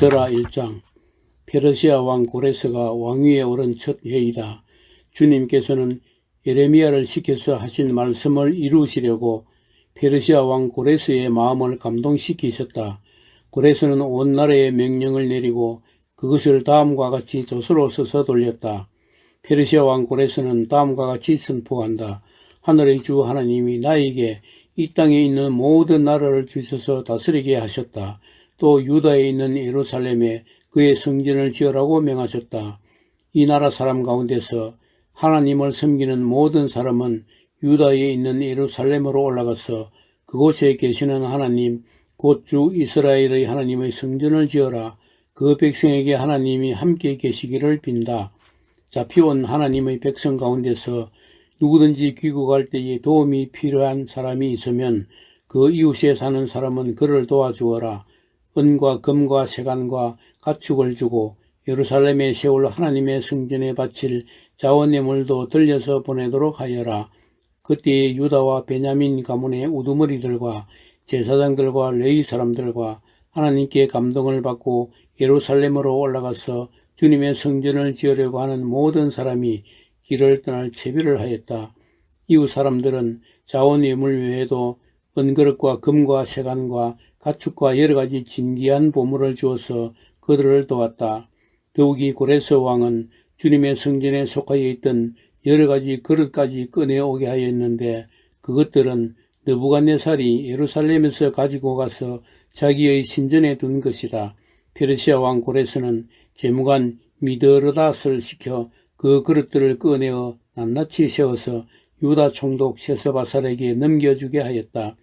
에스라 1장. 페르시아 왕 고레스가 왕위에 오른 첫 해이다. 주님께서는 예레미야를 시켜서 하신 말씀을 이루시려고 페르시아 왕 고레스의 마음을 감동시키셨다. 고레스는 온 나라에 명령을 내리고 그것을 다음과 같이 조서로 써서 돌렸다. 페르시아 왕 고레스는 다음과 같이 선포한다. 하늘의 주 하나님이 나에게 이 땅에 있는 모든 나라를 주셔서 다스리게 하셨다. 또 유다에 있는 예루살렘에 그의 성전을 지으라고 명하셨다. 이 나라 사람 가운데서 하나님을 섬기는 모든 사람은 유다에 있는 예루살렘으로 올라가서 그곳에 계시는 하나님 곧 주 이스라엘의 하나님의 성전을 지어라. 그 백성에게 하나님이 함께 계시기를 빈다. 잡혀온 하나님의 백성 가운데서 누구든지 귀국할 때에 도움이 필요한 사람이 있으면 그 이웃에 사는 사람은 그를 도와주어라. 은과 금과 세간과 가축을 주고 예루살렘에 세울 하나님의 성전에 바칠 자원예물도 들려서 보내도록 하여라. 그때에 유다와 베냐민 가문의 우두머리들과 제사장들과 레위 사람들과 하나님께 감동을 받고 예루살렘으로 올라가서 주님의 성전을 지으려고 하는 모든 사람이 길을 떠날 채비를 하였다. 이웃 사람들은 자원예물 외에도 은그릇과 금과 세간과 가축과 여러 가지 진귀한 보물을 주어서 그들을 도왔다. 더욱이 고레스 왕은 주님의 성전에 속하여 있던 여러 가지 그릇까지 꺼내오게 하였는데 그것들은 느부갓네살이 예루살렘에서 가지고 가서 자기의 신전에 둔 것이다. 페르시아 왕 고레스는 재무관 미드르닷을 시켜 그 그릇들을 꺼내어 낱낱이 세워서 유다 총독 셋스바살에게 넘겨주게 하였다.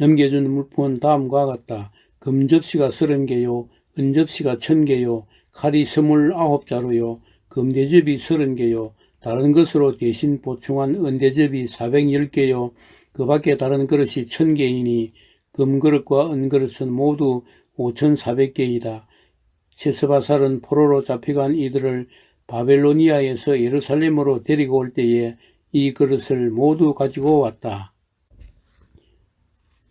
넘겨준 물품은 다음과 같다. 금접시가 30개요, 은접시가 1000개요, 칼이 29자루요, 금대접이 30개요, 다른 것으로 대신 보충한 은대접이 410개요, 그 밖에 다른 그릇이 1000개이니 금그릇과 은그릇은 모두 5400개이다. 셋스바살은 포로로 잡혀간 이들을 바벨로니아에서 예루살렘으로 데리고 올 때에 이 그릇을 모두 가지고 왔다.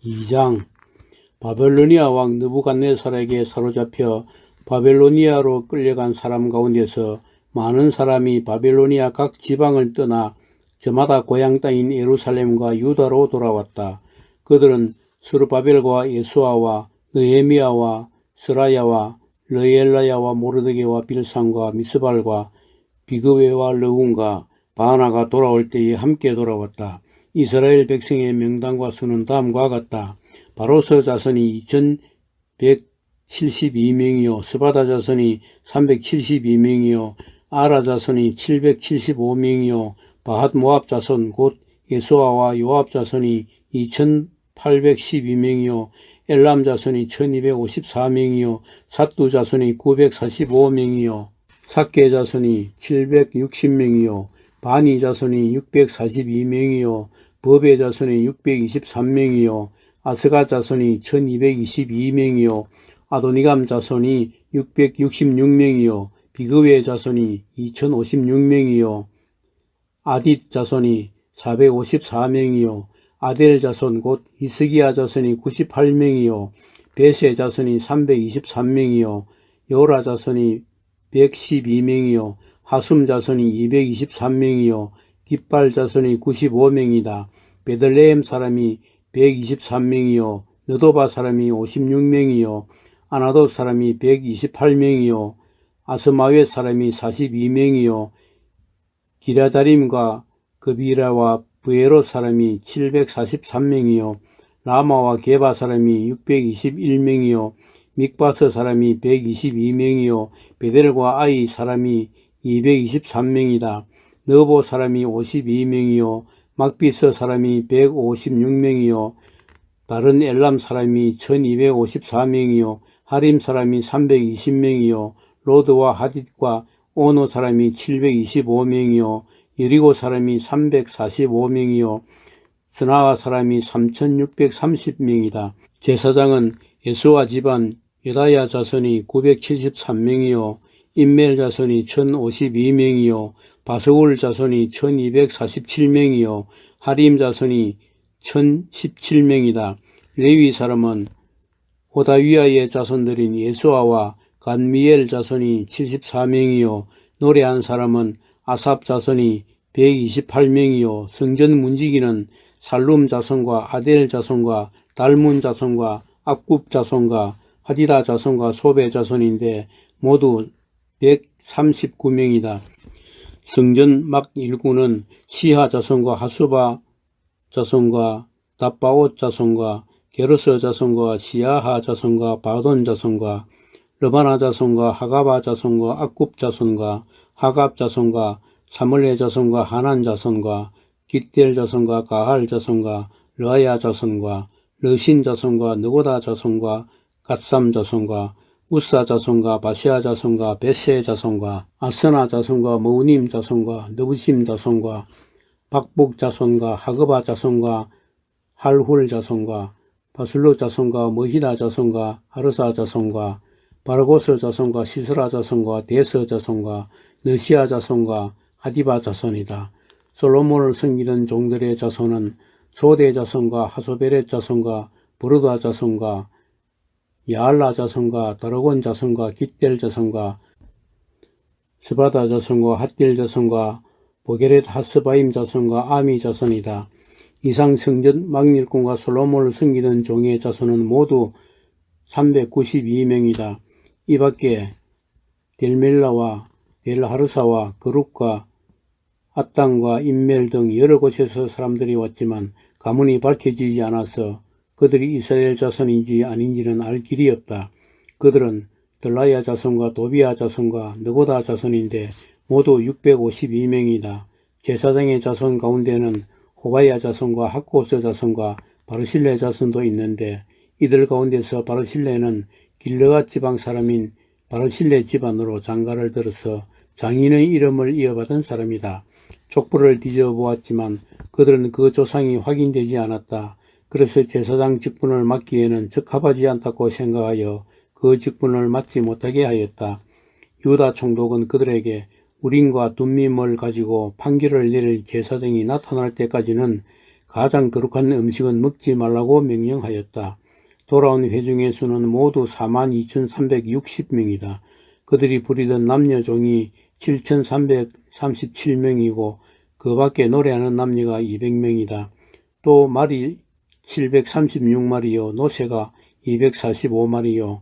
2장. 바벨로니아 왕 느부갓네살에게 사로잡혀 바벨로니아로 끌려간 사람 가운데서 많은 사람이 바벨로니아 각 지방을 떠나 저마다 고향 땅인 예루살렘과 유다로 돌아왔다. 그들은 스룹바벨과 예수아와 느헤미야와 스라야와 르엘라야와 모르드게와 빌산과 미스발과 비그웨와 르훈과 바나가 돌아올 때에 함께 돌아왔다. 이스라엘 백성의 명단과 수는 다음과 같다. 바로스 자손이 2172명이요 스바다 자손이 372명이요 아라 자손이 775명이요 바핫 모압 자손 곧 예수아와 요압 자손이 2812명이요 엘람 자손이 1254명이요 삿두 자손이 945명이요 삭게 자손이 760명이요 바니 자손이 642명이요 버베 자손이 623명이요 아스가 자손이 1222명이요 아도니감 자손이 666명이요 비그웨 자손이 2056명이요 아딧 자손이 454명이요 아델 자손 곧 히스기야 자손이 98명이요 베세 자손이 323명이요 요라 자손이 112명이요 하숨 자손이 223명이요 깃발 자손이 95명이다. 베들레헴 사람이 123명이요 느도바 사람이 56명이요 아나돗 사람이 128명이요 아스마웻 사람이 42명이요 기랴다림과 그비라와 부에롯 사람이 743명이요 라마와 게바 사람이 621명이요 믹바스 사람이 122명이요 베델과 아이 사람이 223명이다. 너보 사람이 52명이요 막비스 사람이 156명이요 다른 엘람 사람이 1254명이요 하림 사람이 320명이요 로드와 하딧과 오노 사람이 725명이요 여리고 사람이 345명이요 스나아 사람이 3630명이다. 제사장은 예수아 집안 여다야 자손이 973명이요 인멜 자손이 1052명이요 바스울 자손이 1247명이요 하림 자손이 1017명이다. 레위 사람은 호다위아의 자손들인 예수아와 간미엘 자손이 74명이요 노래한 사람은 아삽 자손이 128명이요 성전 문지기는 살룸 자손과 아델 자손과 달문 자손과 악굽 자손과 하디다 자손과 소베 자손인데 모두 139명이다. 성전 막 일구는 시하 자손과 하수바 자손과 답바옷 자손과 게르서 자손과 시아하 자손과 바돈 자손과 르바나 자손과 하가바 자손과 악굽 자손과 하갑 자손과 사물레 자손과 하난 자손과 깃델 자손과 가할 자손과 르아야 자손과 르신 자손과 느고다 자손과 갓삼 자손과 우사 자손과 바시아 자손과 베세 자손과 아스나 자손과 머우님 자손과 느부심 자손과 박북 자손과 하그바 자손과 할훌 자손과 바슬로 자손과 머히다 자손과 하르사 자손과 바르고스 자손과 시스라 자손과 데스 자손과 느시아 자손과 하디바 자손이다. 솔로몬을 섬기던 종들의 자손은 소대 자손과 하소베렛 자손과 부르다 자손과 야알라 자손과 다르곤 자손과 깃델 자손과 스바다 자손과 핫딜 자손과 보게렛 하스바임 자손과 아미 자손이다. 이상 성전 막일꾼과 솔로몬을 섬기던 종의 자손은 모두 392명이다. 이 밖에 델멜라와 델하르사와 그룹과 앗당과 인멜 등 여러 곳에서 사람들이 왔지만 가문이 밝혀지지 않아서 그들이 이스라엘 자손인지 아닌지는 알 길이 없다. 그들은 들라야 자손과 도비아 자손과 느고다 자손인데 모두 652명이다. 제사장의 자손 가운데는 호바야 자손과 학고스 자손과 바르실레 자손도 있는데 이들 가운데서 바르실레는 길르앗 지방 사람인 바르실레 집안으로 장가를 들어서 장인의 이름을 이어받은 사람이다. 족보를 뒤져보았지만 그들은 그 조상이 확인되지 않았다. 그래서 제사장 직분을 맡기에는 적합하지 않다고 생각하여 그 직분을 맡지 못하게 하였다. 유다 총독은 그들에게 우림과 둠밈을 가지고 판결을 내릴 제사장이 나타날 때까지는 가장 거룩한 음식은 먹지 말라고 명령하였다. 돌아온 회중의 수는 모두 42,360명이다. 그들이 부리던 남녀종이 7,337명이고 그 밖에 노래하는 남녀가 200명이다. 또 말이 736마리요 노새가 245마리요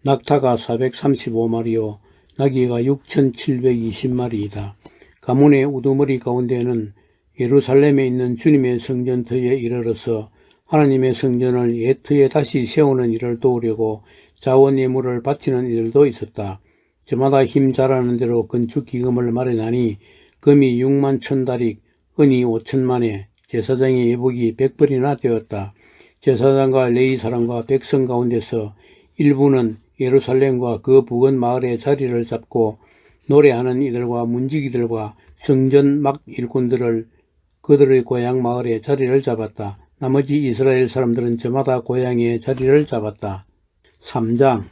낙타가 435마리요 나귀가 6,720마리이다. 가문의 우두머리 가운데는 예루살렘에 있는 주님의 성전터에 이르러서 하나님의 성전을 옛터에 다시 세우는 일을 도우려고 자원 예물을 바치는 이들도 있었다. 저마다 힘 잘하는 대로 건축 기금을 마련하니 금이 6만 1,000다릭, 은이 5천만에 제사장의 예복이 100벌이나 되었다. 제사장과 레위 사람과 백성 가운데서 일부는 예루살렘과 그 부근 마을에 자리를 잡고 노래하는 이들과 문지기들과 성전 막 일꾼들을 그들의 고향 마을에 자리를 잡았다. 나머지 이스라엘 사람들은 저마다 고향에 자리를 잡았다. 3장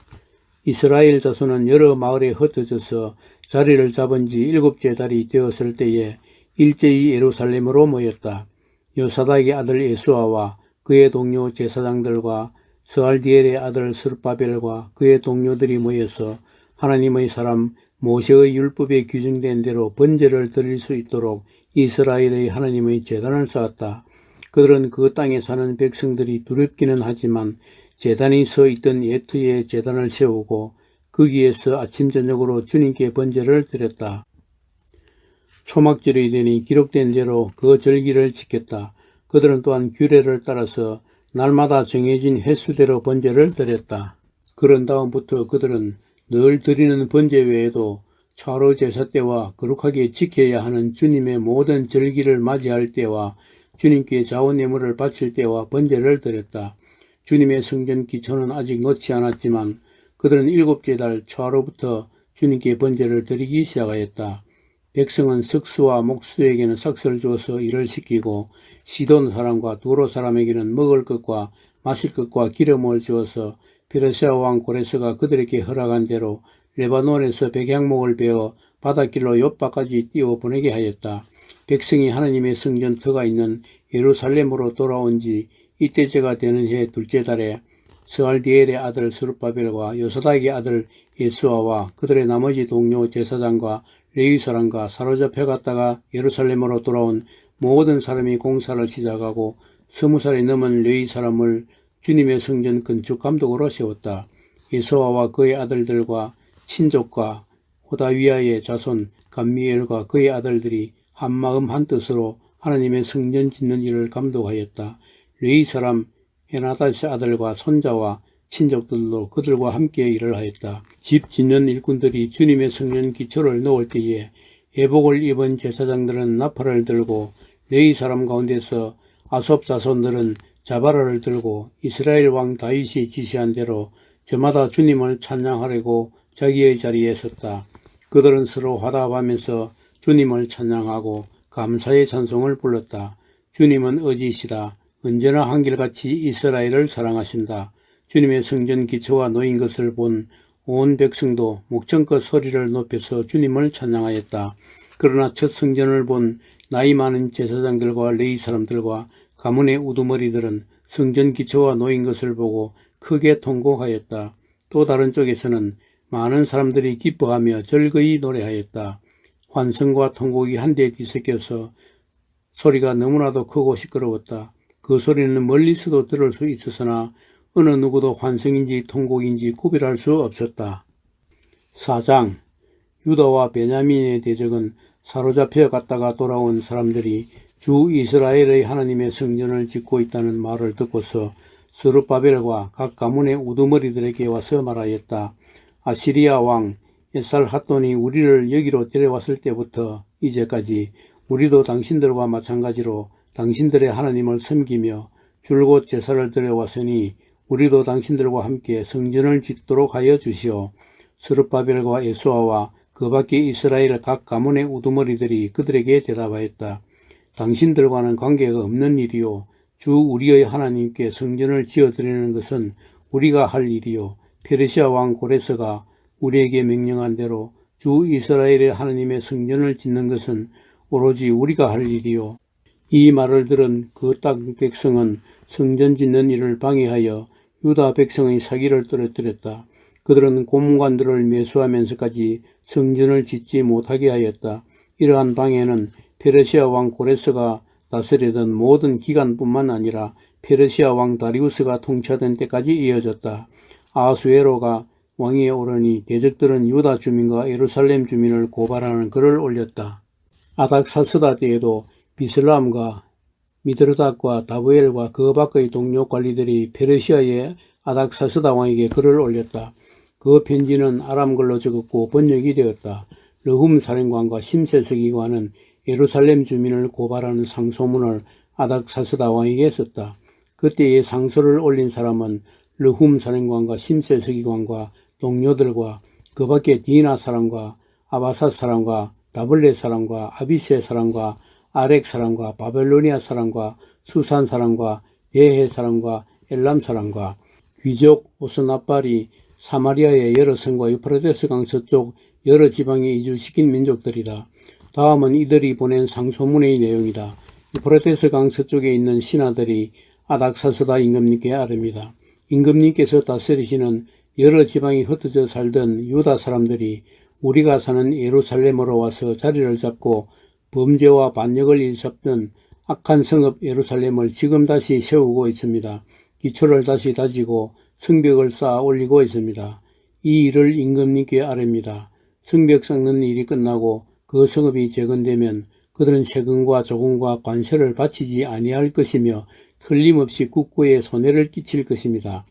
이스라엘 자손은 여러 마을에 흩어져서 자리를 잡은 지 7째 달이 되었을 때에 일제히 예루살렘으로 모였다. 요사닥의 아들 예수아와 그의 동료 제사장들과 스알디엘의 아들 스룹바벨과 그의 동료들이 모여서 하나님의 사람 모세의 율법에 규정된 대로 번제를 드릴 수 있도록 이스라엘의 하나님의 제단을 쌓았다. 그들은 그 땅에 사는 백성들이 두렵기는 하지만 제단이 서 있던 예트에 제단을 세우고 거기에서 아침 저녁으로 주님께 번제를 드렸다. 초막절이 되니 기록된 대로 그 절기를 지켰다. 그들은 또한 규례를 따라서 날마다 정해진 횟수대로 번제를 드렸다. 그런 다음부터 그들은 늘 드리는 번제 외에도 차로 제사 때와 거룩하게 지켜야 하는 주님의 모든 절기를 맞이할 때와 주님께 자원 예물을 바칠 때와 번제를 드렸다. 주님의 성전 기초는 아직 놓지 않았지만 그들은 7째 달 초하루부터 주님께 번제를 드리기 시작하였다. 백성은 석수와 목수에게는 삭슬 주어서 일을 시키고 시돈 사람과 두로 사람에게는 먹을 것과 마실 것과 기름을 주어서 페르시아 왕 고레스가 그들에게 허락한 대로 레바논에서 백향목을 베어 바닷길로 욥바까지 띄워 보내게 하였다. 백성이 하나님의 성전터가 있는 예루살렘으로 돌아온 지 이때째가 되는 해 둘째 달에 스알디엘의 아들 스룹바벨과 요사닥의 아들 예수아와 그들의 나머지 동료 제사장과 레위 사람과 사로잡혀 갔다가 예루살렘으로 돌아온 모든 사람이 공사를 시작하고 20살이 넘은 레위 사람을 주님의 성전 건축 감독으로 세웠다. 예수아와 그의 아들들과 친족과 호다위아의 자손 감미엘과 그의 아들들이 한마음 한뜻으로 하나님의 성전 짓는 일을 감독하였다. 레위 사람 헤나다스 아들과 손자와 친족들도 그들과 함께 일을 하였다. 집 짓는 일꾼들이 주님의 성전 기초를 놓을 때에 예복을 입은 제사장들은 나팔을 들고 레위 사람 가운데서 아솝 자손들은 자바라를 들고 이스라엘 왕 다윗이 지시한 대로 저마다 주님을 찬양하려고 자기의 자리에 섰다. 그들은 서로 화답하면서 주님을 찬양하고 감사의 찬송을 불렀다. 주님은 의지시다. 언제나 한결같이 이스라엘을 사랑하신다. 주님의 성전 기초가 놓인 것을 본 온 백성도 목청껏 소리를 높여서 주님을 찬양하였다. 그러나 첫 성전을 본 나이 많은 제사장들과 레위 사람들과 가문의 우두머리들은 성전 기초가 놓인 것을 보고 크게 통곡하였다. 또 다른 쪽에서는 많은 사람들이 기뻐하며 즐거이 노래하였다. 환성과 통곡이 한데 뒤섞여서 소리가 너무나도 크고 시끄러웠다. 그 소리는 멀리서도 들을 수 있었으나 어느 누구도 환성인지 통곡인지 구별할 수 없었다. 4장 유다와 베냐민의 대적은 사로잡혀 갔다가 돌아온 사람들이 주 이스라엘의 하나님의 성전을 짓고 있다는 말을 듣고서 스룹바벨과 각 가문의 우두머리들에게 와서 말하였다. 아시리아 왕 에살핫돈이 우리를 여기로 데려왔을 때부터 이제까지 우리도 당신들과 마찬가지로 당신들의 하나님을 섬기며 줄곧 제사를 드려왔으니 우리도 당신들과 함께 성전을 짓도록 하여 주시오. 스룹바벨과 예수아와 그 밖에 이스라엘 각 가문의 우두머리들이 그들에게 대답하였다. 당신들과는 관계가 없는 일이요. 주 우리의 하나님께 성전을 지어드리는 것은 우리가 할 일이요. 페르시아 왕 고레스가 우리에게 명령한 대로 주 이스라엘의 하나님의 성전을 짓는 것은 오로지 우리가 할 일이요. 이 말을 들은 그 땅 백성은 성전 짓는 일을 방해하여 유다 백성의 사기를 떨어뜨렸다. 그들은 고문관들을 매수하면서까지 성전을 짓지 못하게 하였다. 이러한 방해는 페르시아 왕 고레스가 다스리던 모든 기간뿐만 아니라 페르시아 왕 다리우스가 통치하던 때까지 이어졌다. 아하수에로가 왕위에 오르니 대적들은 유다 주민과 예루살렘 주민을 고발하는 글을 올렸다. 아닥사스다 때에도 비슬람과 미드르닥과 다부엘과 그 밖의 동료 관리들이 페르시아의 아닥사스다 왕에게 글을 올렸다. 그 편지는 아람글로 적었고 번역이 되었다. 르훔 사령관과 심세 서기관은 예루살렘 주민을 고발하는 상소문을 아닥사스다 왕에게 썼다. 그때의 상소를 올린 사람은 르훔 사령관과 심세 서기관과 동료들과 그 밖에 디나 사람과 아바사 사람과 다블레 사람과 아비세 사람과 아렉 사람과 바벨로니아 사람과 수산 사람과 대해 사람과 엘람 사람과 귀족 오스나빨이 사마리아의 여러 성과 유프라테스 강 서쪽 여러 지방에 이주시킨 민족들이다. 다음은 이들이 보낸 상소문의 내용이다. 유프라테스 강 서쪽에 있는 신하들이 아닥사스다 임금님께 아릅니다. 임금님께서 다스리시는 여러 지방에 흩어져 살던 유다 사람들이 우리가 사는 예루살렘으로 와서 자리를 잡고 범죄와 반역을 일삼던 악한 성읍 예루살렘을 지금 다시 세우고 있습니다. 기초를 다시 다지고 성벽을 쌓아 올리고 있습니다. 이 일을 임금님께 아뢰입니다. 성벽 쌓는 일이 끝나고 그 성읍이 재건되면 그들은 세금과 조금과 관세를 바치지 아니할 것이며 틀림없이 국고에 손해를 끼칠 것입니다.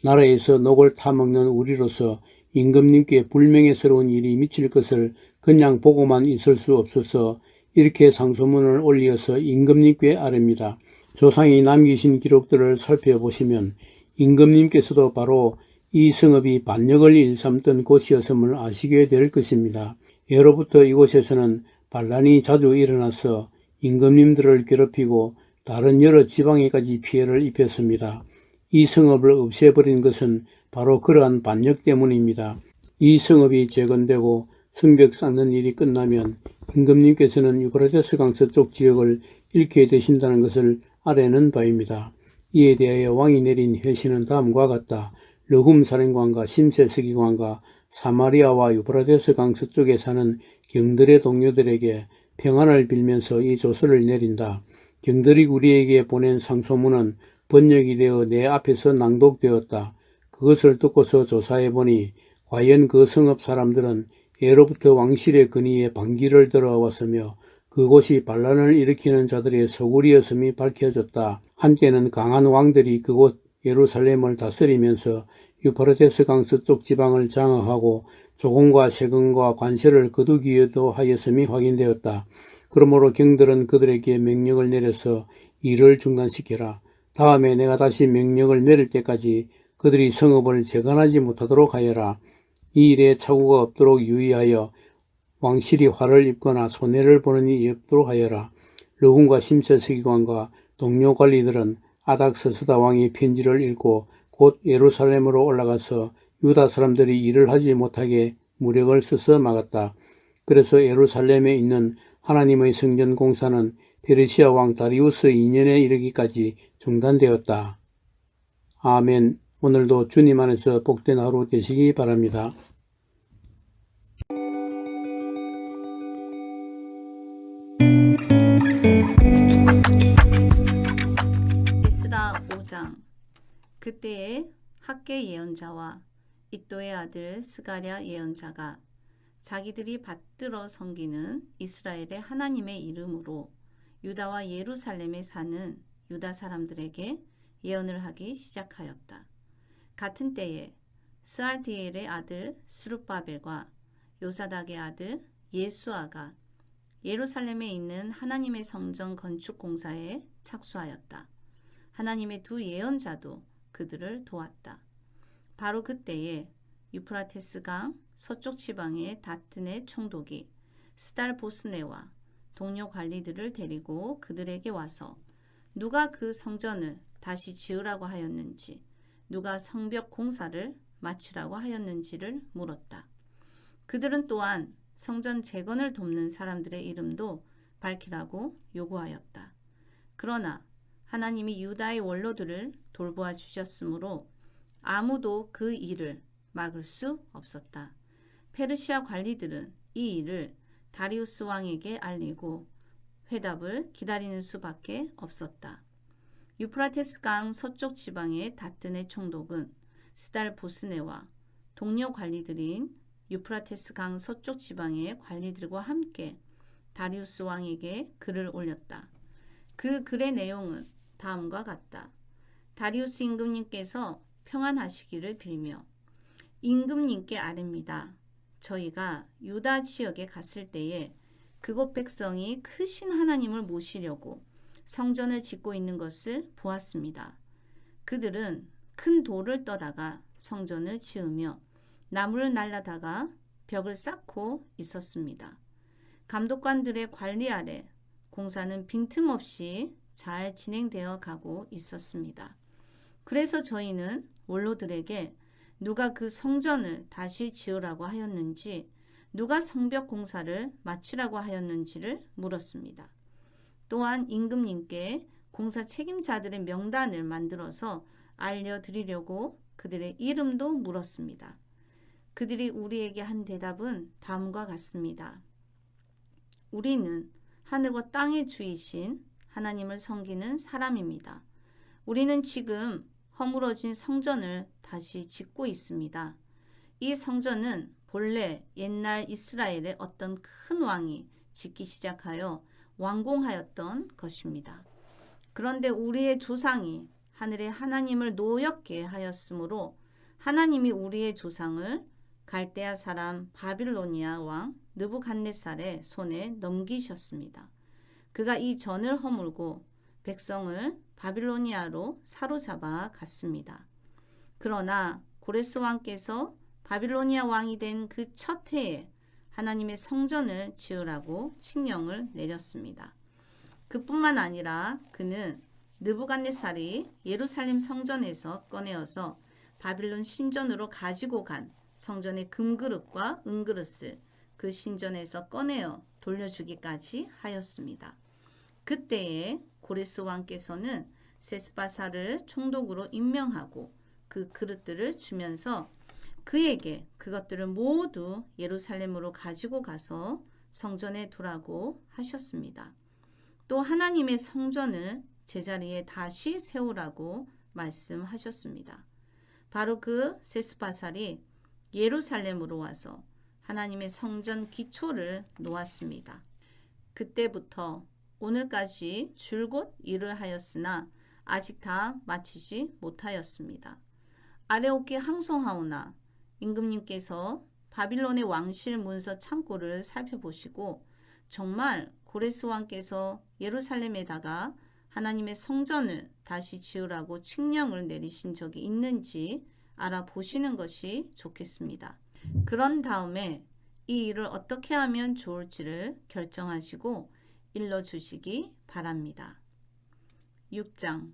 나라에서 녹을 타먹는 우리로서 임금님께 불명예스러운 일이 미칠 것을 그냥 보고만 있을 수 없어서 이렇게 상소문을 올리어서 임금님께 아뢰입니다. 조상이 남기신 기록들을 살펴보시면 임금님께서도 바로 이 성읍이 반역을 일삼던 곳이었음을 아시게 될 것입니다. 예로부터 이곳에서는 반란이 자주 일어나서 임금님들을 괴롭히고 다른 여러 지방에까지 피해를 입혔습니다. 이 성읍을 없애버린 것은 바로 그러한 반역 때문입니다. 이 성읍이 재건되고 성벽 쌓는 일이 끝나면 임금님께서는 유프라테스 강 서쪽 지역을 잃게 되신다는 것을 아뢰는 바입니다. 이에 대하여 왕이 내린 회신은 다음과 같다. 르훔 사령관과 심세 서기관과 사마리아와 유브라데스 강 서쪽에 사는 경들의 동료들에게 평안을 빌면서 이 조서를 내린다. 경들이 우리에게 보낸 상소문은 번역이 되어 내 앞에서 낭독되었다. 그것을 듣고서 조사해보니 과연 그 성읍 사람들은 예로부터 왕실의 근위에 반기를 들어왔으며 그곳이 반란을 일으키는 자들의 소굴이었음이 밝혀졌다. 한때는 강한 왕들이 그곳 예루살렘을 다스리면서 유프라테스 강 서쪽 지방을 장악하고 조공과 세금과 관세를 거두기도 하였음이 확인되었다. 그러므로 경들은 그들에게 명령을 내려서 일을 중단시켜라. 다음에 내가 다시 명령을 내릴 때까지 그들이 성읍을 재건하지 못하도록 하여라. 이 일에 착오가 없도록 유의하여 왕실이 화를 입거나 손해를 보는 일이 없도록 하여라. 르훔과 심세 서기관과 동료 관리들은 아닥사스다 왕이 편지를 읽고 곧 예루살렘으로 올라가서 유다 사람들이 일을 하지 못하게 무력을 써서 막았다. 그래서 예루살렘에 있는 하나님의 성전 공사는 페르시아 왕 다리우스 2년에 이르기까지 중단되었다. 아멘. 오늘도 주님 안에서 복된 하루 되시기 바랍니다. 에스라 5장. 그때에 학계 예언자와 이도의 아들 스가랴 예언자가 자기들이 받들어 섬기는 이스라엘의 하나님의 이름으로 유다와 예루살렘에 사는 유다 사람들에게 예언을 하기 시작하였다. 같은 때에 스알디엘의 아들 스룹바벨과 요사닥의 아들 예수아가 예루살렘에 있는 하나님의 성전 건축 공사에 착수하였다. 하나님의 두 예언자도 그들을 도왔다. 바로 그때에 유프라테스 강 서쪽 지방의 다튼의 총독이 스달보스네와 동료 관리들을 데리고 그들에게 와서 누가 그 성전을 다시 지으라고 하였는지, 누가 성벽 공사를 마치라고 하였는지를 물었다. 그들은 또한 성전 재건을 돕는 사람들의 이름도 밝히라고 요구하였다. 그러나 하나님이 유다의 원로들을 돌보아 주셨으므로 아무도 그 일을 막을 수 없었다. 페르시아 관리들은 이 일을 다리우스 왕에게 알리고 회답을 기다리는 수밖에 없었다. 유프라테스 강 서쪽 지방의 다튼의 총독은 스달보스네와 동료 관리들인 유프라테스 강 서쪽 지방의 관리들과 함께 다리우스 왕에게 글을 올렸다. 그 글의 내용은 다음과 같다. 다리우스 임금님께서 평안하시기를 빌며 임금님께 아뢰입니다. 저희가 유다 지역에 갔을 때에 그곳 백성이 크신 하나님을 모시려고 성전을 짓고 있는 것을 보았습니다. 그들은 큰 돌을 떠다가 성전을 지으며 나무를 날라다가 벽을 쌓고 있었습니다. 감독관들의 관리 아래 공사는 빈틈없이 잘 진행되어 가고 있었습니다. 그래서 저희는 원로들에게 누가 그 성전을 다시 지으라고 하였는지, 누가 성벽 공사를 마치라고 하였는지를 물었습니다. 또한 임금님께 공사 책임자들의 명단을 만들어서 알려드리려고 그들의 이름도 물었습니다. 그들이 우리에게 한 대답은 다음과 같습니다. 우리는 하늘과 땅의 주이신 하나님을 섬기는 사람입니다. 우리는 지금 허물어진 성전을 다시 짓고 있습니다. 이 성전은 본래 옛날 이스라엘의 어떤 큰 왕이 짓기 시작하여 완공하였던 것입니다. 그런데 우리의 조상이 하늘의 하나님을 노엽게 하였으므로 하나님이 우리의 조상을 갈대아 사람 바빌로니아 왕 느부갓네살의 손에 넘기셨습니다. 그가 이 전을 허물고 백성을 바빌로니아로 사로잡아 갔습니다. 그러나 고레스 왕께서 바빌로니아 왕이 된 그 첫 해에 하나님의 성전을 지으라고 칙령을 내렸습니다. 그뿐만 아니라 그는 느부갓네살이 예루살렘 성전에서 꺼내어서 바빌론 신전으로 가지고 간 성전의 금그릇과 은그릇을 그 신전에서 꺼내어 돌려주기까지 하였습니다. 그때에 고레스 왕께서는 세스바사를 총독으로 임명하고 그 그릇들을 주면서 그에게 그것들을 모두 예루살렘으로 가지고 가서 성전에 두라고 하셨습니다. 또 하나님의 성전을 제자리에 다시 세우라고 말씀하셨습니다. 바로 그 세스바살이 예루살렘으로 와서 하나님의 성전 기초를 놓았습니다. 그때부터 오늘까지 줄곧 일을 하였으나 아직 다 마치지 못하였습니다. 아레오키 항송하오나 임금님께서 바빌론의 왕실 문서 창고를 살펴보시고 정말 고레스 왕께서 예루살렘에다가 하나님의 성전을 다시 지으라고 칙령을 내리신 적이 있는지 알아보시는 것이 좋겠습니다. 그런 다음에 이 일을 어떻게 하면 좋을지를 결정하시고 일러주시기 바랍니다. 6장.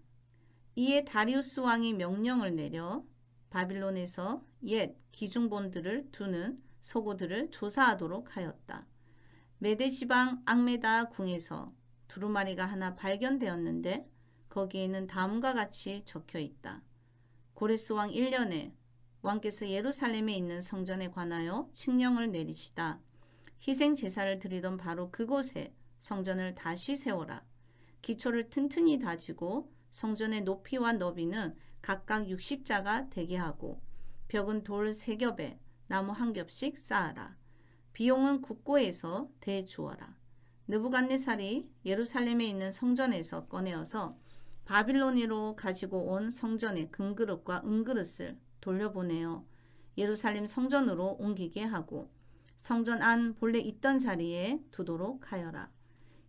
이에 다리우스 왕이 명령을 내려 바빌론에서 옛 기중본들을 두는 서고들을 조사하도록 하였다. 메데 지방 앙메다 궁에서 두루마리가 하나 발견되었는데 거기에는 다음과 같이 적혀 있다. 고레스 왕 1년에 왕께서 예루살렘에 있는 성전에 관하여 칙령을 내리시다. 희생 제사를 드리던 바로 그곳에 성전을 다시 세워라. 기초를 튼튼히 다지고 성전의 높이와 너비는 각각 60자가 되게 하고 벽은 돌 3겹에 나무 1겹씩 쌓아라. 비용은 국고에서 대주어라. 느부갓네살이 예루살렘에 있는 성전에서 꺼내어서 바빌론으로 가지고 온 성전의 금그릇과 은그릇을 돌려보내어 예루살렘 성전으로 옮기게 하고 성전 안 본래 있던 자리에 두도록 하여라.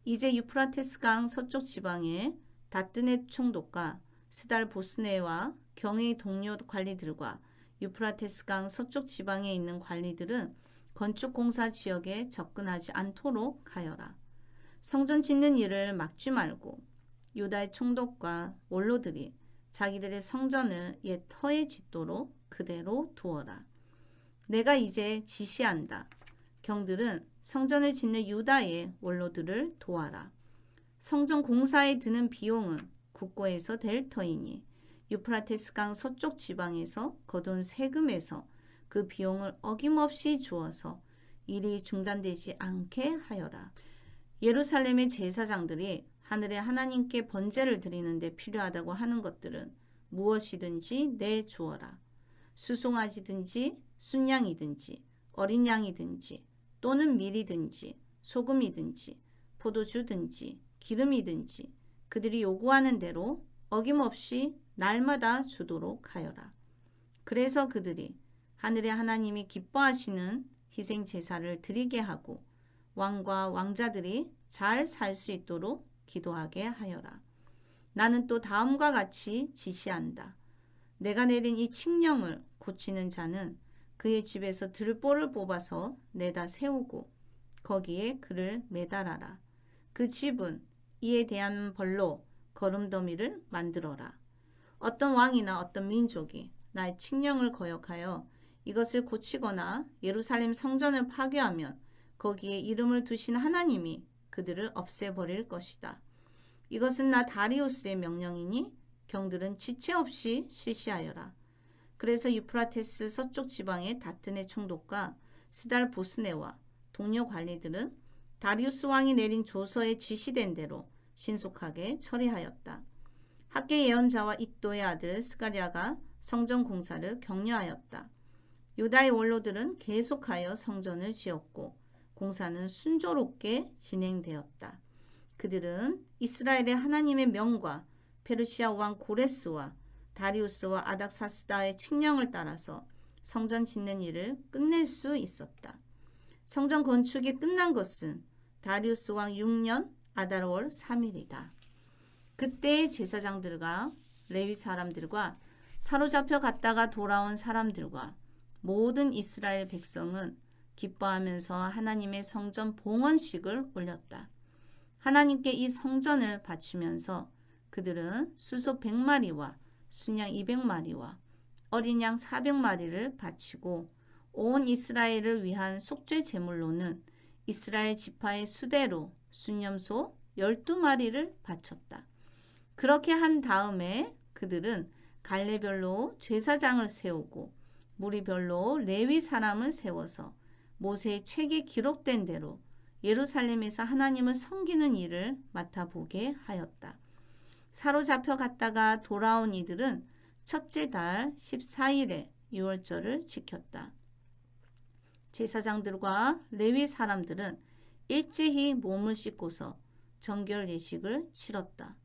이제 유프라테스 강 서쪽 지방에 다뜨네 총독과 스달 보스네와 경의 동료 관리들과 유프라테스 강 서쪽 지방에 있는 관리들은 건축공사 지역에 접근하지 않도록 하여라. 성전 짓는 일을 막지 말고 유다의 총독과 원로들이 자기들의 성전을 옛 터에 짓도록 그대로 두어라. 내가 이제 지시한다. 경들은 성전을 짓는 유다의 원로들을 도와라. 성전 공사에 드는 비용은 국고에서 될 터이니 유프라테스 강 서쪽 지방에서 거둔 세금에서 그 비용을 어김없이 주어서 일이 중단되지 않게 하여라. 예루살렘의 제사장들이 하늘의 하나님께 번제를 드리는데 필요하다고 하는 것들은 무엇이든지 내주어라. 수송아지든지 순양이든지 어린 양이든지 또는 밀이든지 소금이든지 포도주든지 기름이든지 그들이 요구하는 대로 어김없이 날마다 주도록 하여라. 그래서 그들이 하늘의 하나님이 기뻐하시는 희생 제사를 드리게 하고 왕과 왕자들이 잘 살 수 있도록 기도하게 하여라. 나는 또 다음과 같이 지시한다. 내가 내린 이 칙령을 고치는 자는 그의 집에서 들보를 뽑아서 내다 세우고 거기에 그를 매달아라. 그 집은 이에 대한 벌로 거름더미를 만들어라. 어떤 왕이나 어떤 민족이 나의 칙령을 거역하여 이것을 고치거나 예루살렘 성전을 파괴하면 거기에 이름을 두신 하나님이 그들을 없애버릴 것이다. 이것은 나 다리우스의 명령이니 경들은 지체 없이 실시하여라. 그래서 유프라테스 서쪽 지방의 다뜨네 총독과 스달 보스네와 동료 관리들은 다리우스 왕이 내린 조서에 지시된 대로 신속하게 처리하였다. 학계 예언자와 잇도의 아들 스가랴가 성전 공사를 격려하였다. 유다의 원로들은 계속하여 성전을 지었고 공사는 순조롭게 진행되었다. 그들은 이스라엘의 하나님의 명과 페르시아 왕 고레스와 다리우스와 아닥사스다의 칙령을 따라서 성전 짓는 일을 끝낼 수 있었다. 성전 건축이 끝난 것은 다리우스 왕 6년 아달월 3일이다. 그때의 제사장들과 레위 사람들과 사로잡혀 갔다가 돌아온 사람들과 모든 이스라엘 백성은 기뻐하면서 하나님의 성전 봉헌식을 올렸다. 하나님께 이 성전을 바치면서 그들은 수소 100마리와 순양 200마리와 어린 양 400마리를 바치고 온 이스라엘을 위한 속죄 제물로는 이스라엘 지파의 수대로 순염소 12마리를 바쳤다. 그렇게 한 다음에 그들은 갈래별로 제사장을 세우고 무리별로 레위 사람을 세워서 모세의 책에 기록된 대로 예루살렘에서 하나님을 섬기는 일을 맡아보게 하였다. 사로잡혀 갔다가 돌아온 이들은 첫째 달 14일에 유월절을 지켰다. 제사장들과 레위 사람들은 일제히 몸을 씻고서 정결 예식을 치렀다.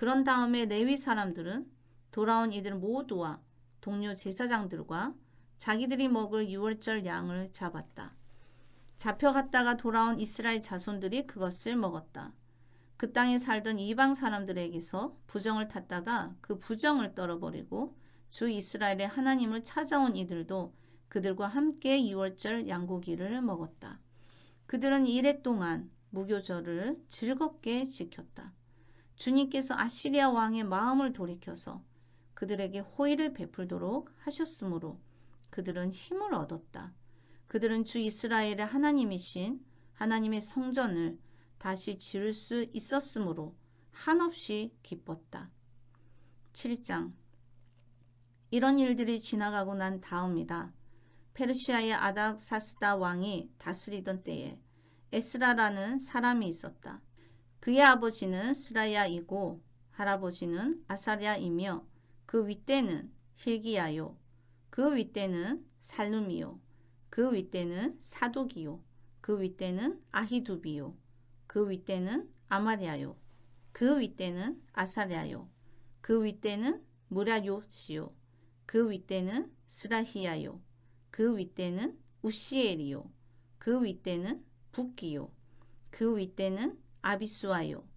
그런 다음에 레위 사람들은 돌아온 이들 모두와 동료 제사장들과 자기들이 먹을 유월절 양을 잡았다. 잡혀갔다가 돌아온 이스라엘 자손들이 그것을 먹었다. 그 땅에 살던 이방 사람들에게서 부정을 탔다가 그 부정을 떨어버리고 주 이스라엘의 하나님을 찾아온 이들도 그들과 함께 유월절 양고기를 먹었다. 그들은 이래 동안 무교절을 즐겁게 지켰다. 주님께서 아시리아 왕의 마음을 돌이켜서 그들에게 호의를 베풀도록 하셨으므로 그들은 힘을 얻었다. 그들은 주 이스라엘의 하나님이신 하나님의 성전을 다시 지을 수 있었으므로 한없이 기뻤다. 7장. 이런 일들이 지나가고 난 다음이다. 페르시아의 아닥사스다 왕이 다스리던 때에 에스라라는 사람이 있었다. 그의 아버지는 스라야이고 할아버지는 아사랴이며 그 윗대는 힐기야요. 그 윗대는 살룸이요. 그 윗대는 사독이요. 그 윗대는 아히두비요. 그 윗대는 아마랴요. 그 윗대는 아사랴요. 그 윗대는 무랴요시요. 그 윗대는 스라히야요. 그 윗대는 우시엘이요. 그 윗대는 붓기요. 그 윗대는 아비수아요.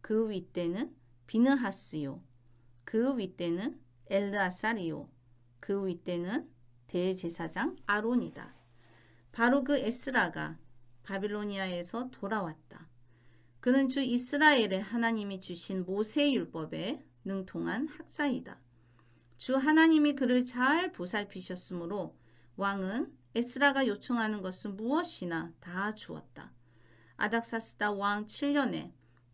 그 윗대는 비느하스요. 그 윗대는 엘르아살이요. 그 윗대는 대제사장 아론이다. 바로 그 에스라가 바빌로니아에서 돌아왔다. 그는 주 이스라엘의 하나님이 주신 모세의 율법에 능통한 학자이다. 주 하나님이 그를 잘 보살피셨으므로 왕은 에스라가 요청하는 것은 무엇이나 다 주었다. 아닥사스다 왕 7년에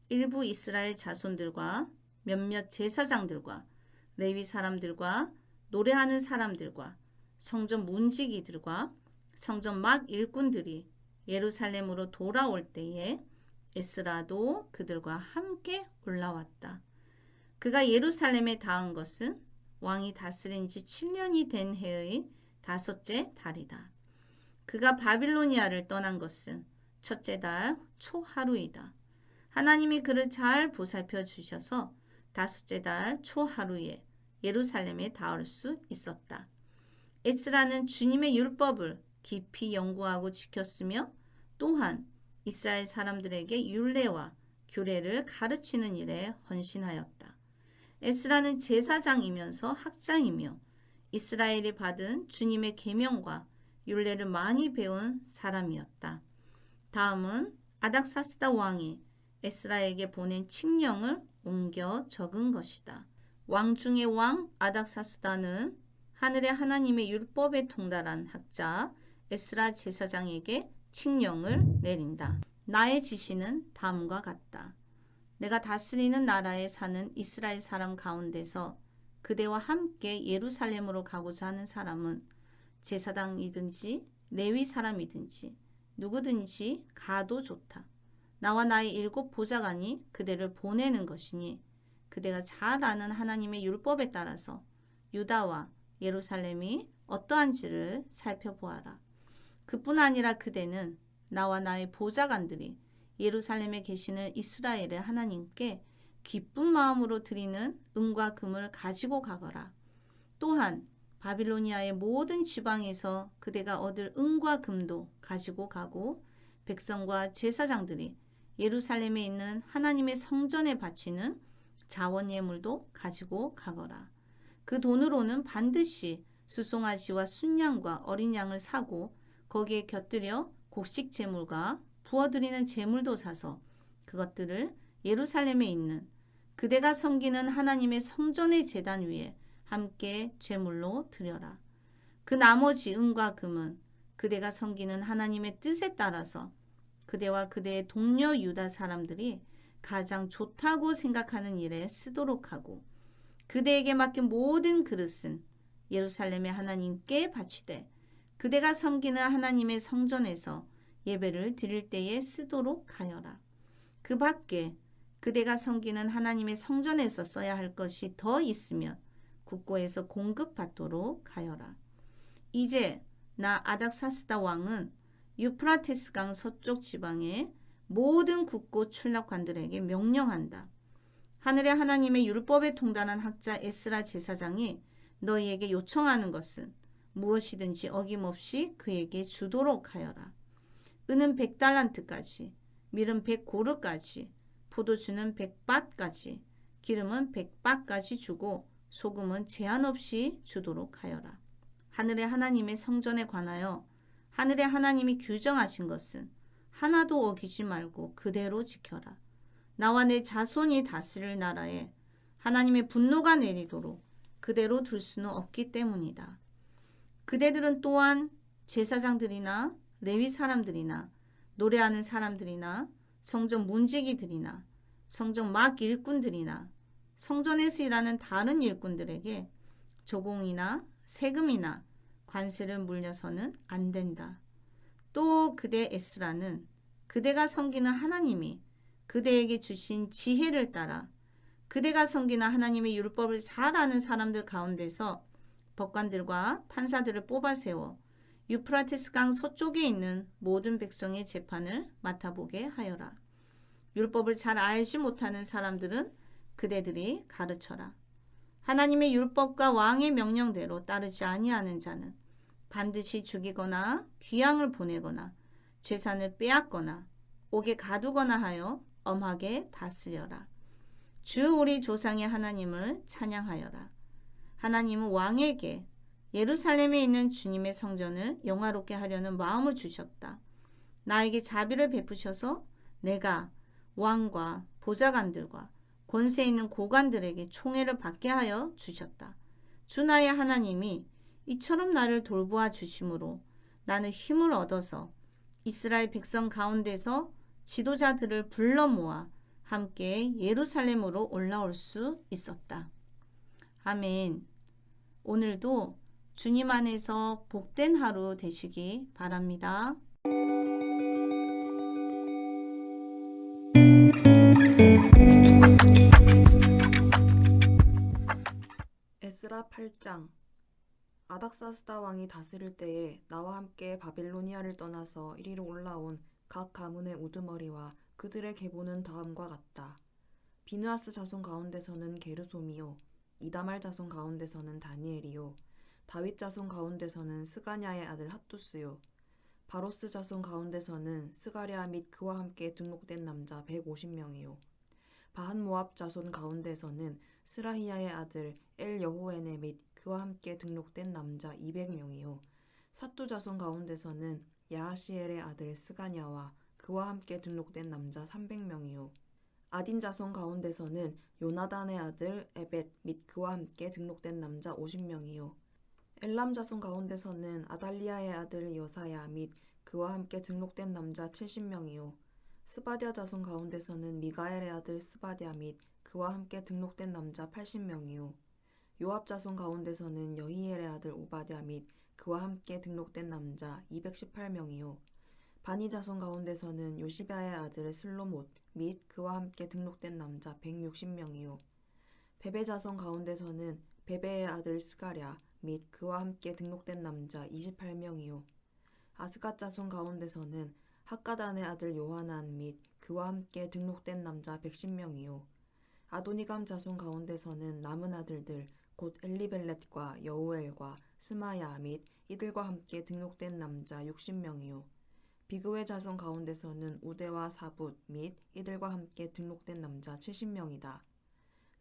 일부 이스라엘 자손들과 몇몇 제사장들과 레위 사람들과 노래하는 사람들과 성전 문지기들과 성전 막 일꾼들이 예루살렘으로 돌아올 때에 에스라도 그들과 함께 올라왔다. 그가 예루살렘에 닿은 것은 왕이 다스린 지 7년이 된 해의 5째 달이다. 그가 바빌로니아를 떠난 것은 첫째 달 초하루이다. 하나님이 그를 잘 보살펴 주셔서 5째 달 초하루에 예루살렘에 닿을 수 있었다. 에스라는 주님의 율법을 깊이 연구하고 지켰으며 또한 이스라엘 사람들에게 율례와 규례를 가르치는 일에 헌신하였다. 에스라는 제사장이면서 학자이며 이스라엘이 받은 주님의 계명과 율례를 많이 배운 사람이었다. 다음은 아닥사스다 왕이 에스라에게 보낸 칙령을 옮겨 적은 것이다. 왕 중의 왕 아닥사스다는 하늘의 하나님의 율법에 통달한 학자 에스라 제사장에게 칙령을 내린다. 나의 지시는 다음과 같다. 내가 다스리는 나라에 사는 이스라엘 사람 가운데서 그대와 함께 예루살렘으로 가고자 하는 사람은 제사장이든지 레위 사람이든지 누구든지 가도 좋다. 나와 나의 7 보좌관이 그대를 보내는 것이니 그대가 잘 아는 하나님의 율법에 따라서 유다와 예루살렘이 어떠한지를 살펴보아라. 그뿐 아니라 그대는 나와 나의 보좌관들이 예루살렘에 계시는 이스라엘의 하나님께 기쁜 마음으로 드리는 은과 금을 가지고 가거라. 또한 바빌로니아의 모든 지방에서 그대가 얻을 은과 금도 가지고 가고 백성과 제사장들이 예루살렘에 있는 하나님의 성전에 바치는 자원 예물도 가지고 가거라. 그 돈으로는 반드시 수송아지와 순양과 어린 양을 사고 거기에 곁들여 곡식 제물과 부어드리는 제물도 사서 그것들을 예루살렘에 있는 그대가 섬기는 하나님의 성전의 제단 위에 함께 제물로 드려라. 그 나머지 은과 금은 그대가 섬기는 하나님의 뜻에 따라서 그대와 그대의 동료 유다 사람들이 가장 좋다고 생각하는 일에 쓰도록 하고 그대에게 맡긴 모든 그릇은 예루살렘의 하나님께 바치되 그대가 섬기는 하나님의 성전에서 예배를 드릴 때에 쓰도록 하여라. 그 밖에 그대가 섬기는 하나님의 성전에서 써야 할 것이 더 있으면 국고에서 공급받도록 하여라. 이제 나 아닥사스다 왕은 유프라테스 강 서쪽 지방의 모든 국고 출납관들에게 명령한다. 하늘의 하나님의 율법에 통달한 학자 에스라 제사장이 너희에게 요청하는 것은 무엇이든지 어김없이 그에게 주도록 하여라. 은은 100달란트까지, 밀은 100고르까지, 포도주는 100밭까지, 기름은 100밭까지 주고 소금은 제한 없이 주도록 하여라. 하늘의 하나님의 성전에 관하여 하늘의 하나님이 규정하신 것은 하나도 어기지 말고 그대로 지켜라. 나와 내 자손이 다스릴 나라에 하나님의 분노가 내리도록 그대로 둘 수는 없기 때문이다. 그대들은 또한 제사장들이나 레위 사람들이나 노래하는 사람들이나 성전 문지기들이나 성전 막 일꾼들이나 성전에서 일하는 다른 일꾼들에게 조공이나 세금이나 관세를 물려서는 안 된다. 또 그대 에스라는 그대가 섬기는 하나님이 그대에게 주신 지혜를 따라 그대가 섬기는 하나님의 율법을 잘 아는 사람들 가운데서 법관들과 판사들을 뽑아 세워 유프라테스 강 서쪽에 있는 모든 백성의 재판을 맡아보게 하여라. 율법을 잘 알지 못하는 사람들은 그대들이 가르쳐라. 하나님의 율법과 왕의 명령대로 따르지 아니하는 자는 반드시 죽이거나 귀양을 보내거나 재산을 빼앗거나 옥에 가두거나 하여 엄하게 다스려라. 주 우리 조상의 하나님을 찬양하여라. 하나님은 왕에게 예루살렘에 있는 주님의 성전을 영화롭게 하려는 마음을 주셨다. 나에게 자비를 베푸셔서 내가 왕과 보좌관들과 권세 있는 고관들에게 총애를 받게 하여 주셨다. 주 나의 하나님이 이처럼 나를 돌보아 주심으로 나는 힘을 얻어서 이스라엘 백성 가운데서 지도자들을 불러 모아 함께 예루살렘으로 올라올 수 있었다. 아멘. 오늘도 주님 안에서 복된 하루 되시기 바랍니다. 에스라 8장. 아닥사스다 왕이 다스릴 때에 나와 함께 바빌로니아를 떠나서 이리로 올라온 각 가문의 우두머리와 그들의 계보는 다음과 같다. 비느하스 자손 가운데서는 게르솜이요, 이다말 자손 가운데서는 다니엘이요, 다윗 자손 가운데서는 스가냐의 아들 핫두스요, 바로스 자손 가운데서는 스가랴 및 그와 함께 등록된 남자 150명이요, 바한 모압 자손 가운데서는 스라히야의 아들 엘 여호에네 및 그와 함께 등록된 남자 200명이요, 삿두 자손 가운데서는 야하시엘의 아들 스가냐와 그와 함께 등록된 남자 300명이요, 아딘 자손 가운데서는 요나단의 아들 에벳 및 그와 함께 등록된 남자 50명이요, 엘람 자손 가운데서는 아달리아의 아들 여사야 및 그와 함께 등록된 남자 70명이요, 스바랴 자손 가운데서는 미가엘의 아들 스바랴 및 그와 함께 등록된 남자 80명이요, 요압 자손 가운데서는 여히엘의 아들 오바댜 및 그와 함께 등록된 남자 218명이요, 바니 자손 가운데서는 요시바의 아들 슬로못 및 그와 함께 등록된 남자 160명이요, 베베 자손 가운데서는 베베의 아들 스가랴 및 그와 함께 등록된 남자 28명이요, 아스갓 자손 가운데서는 학가단의 아들 요하난 및 그와 함께 등록된 남자 110명이요, 아도니감 자손 가운데서는 남은 아들들 곧 엘리벨렛과 여우엘과 스마야 및 이들과 함께 등록된 남자 60명이요, 비그웨 자손 가운데서는 우데와 사붓 및 이들과 함께 등록된 남자 70명이다.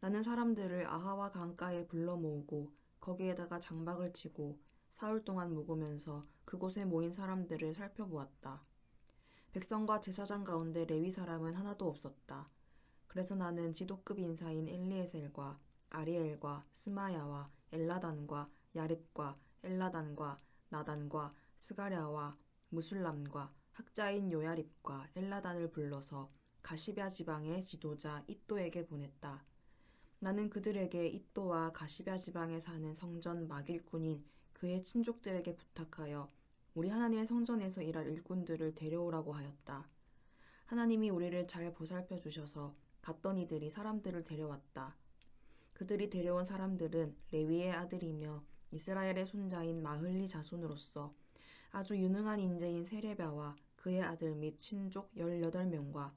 나는 사람들을 아하와 강가에 불러 모으고 거기에다가 장박을 치고 사흘 동안 묵으면서 그곳에 모인 사람들을 살펴보았다. 백성과 제사장 가운데 레위 사람은 하나도 없었다. 그래서 나는 지도급 인사인 엘리에셀과 아리엘과 스마야와 엘라단과 야립과 엘라단과 나단과 스가랴와 무술람과 학자인 요야립과 엘라단을 불러서 가시베아 지방의 지도자 잇도에게 보냈다. 나는 그들에게 잇도와 가시베아 지방에 사는 성전 막 일꾼인 그의 친족들에게 부탁하여 우리 하나님의 성전에서 일할 일꾼들을 데려오라고 하였다. 하나님이 우리를 잘 보살펴 주셔서 갔던 이들이 사람들을 데려왔다. 그들이 데려온 사람들은 레위의 아들이며 이스라엘의 손자인 마흘리 자손으로서 아주 유능한 인재인 세레비아와 그의 아들 및 친족 18명과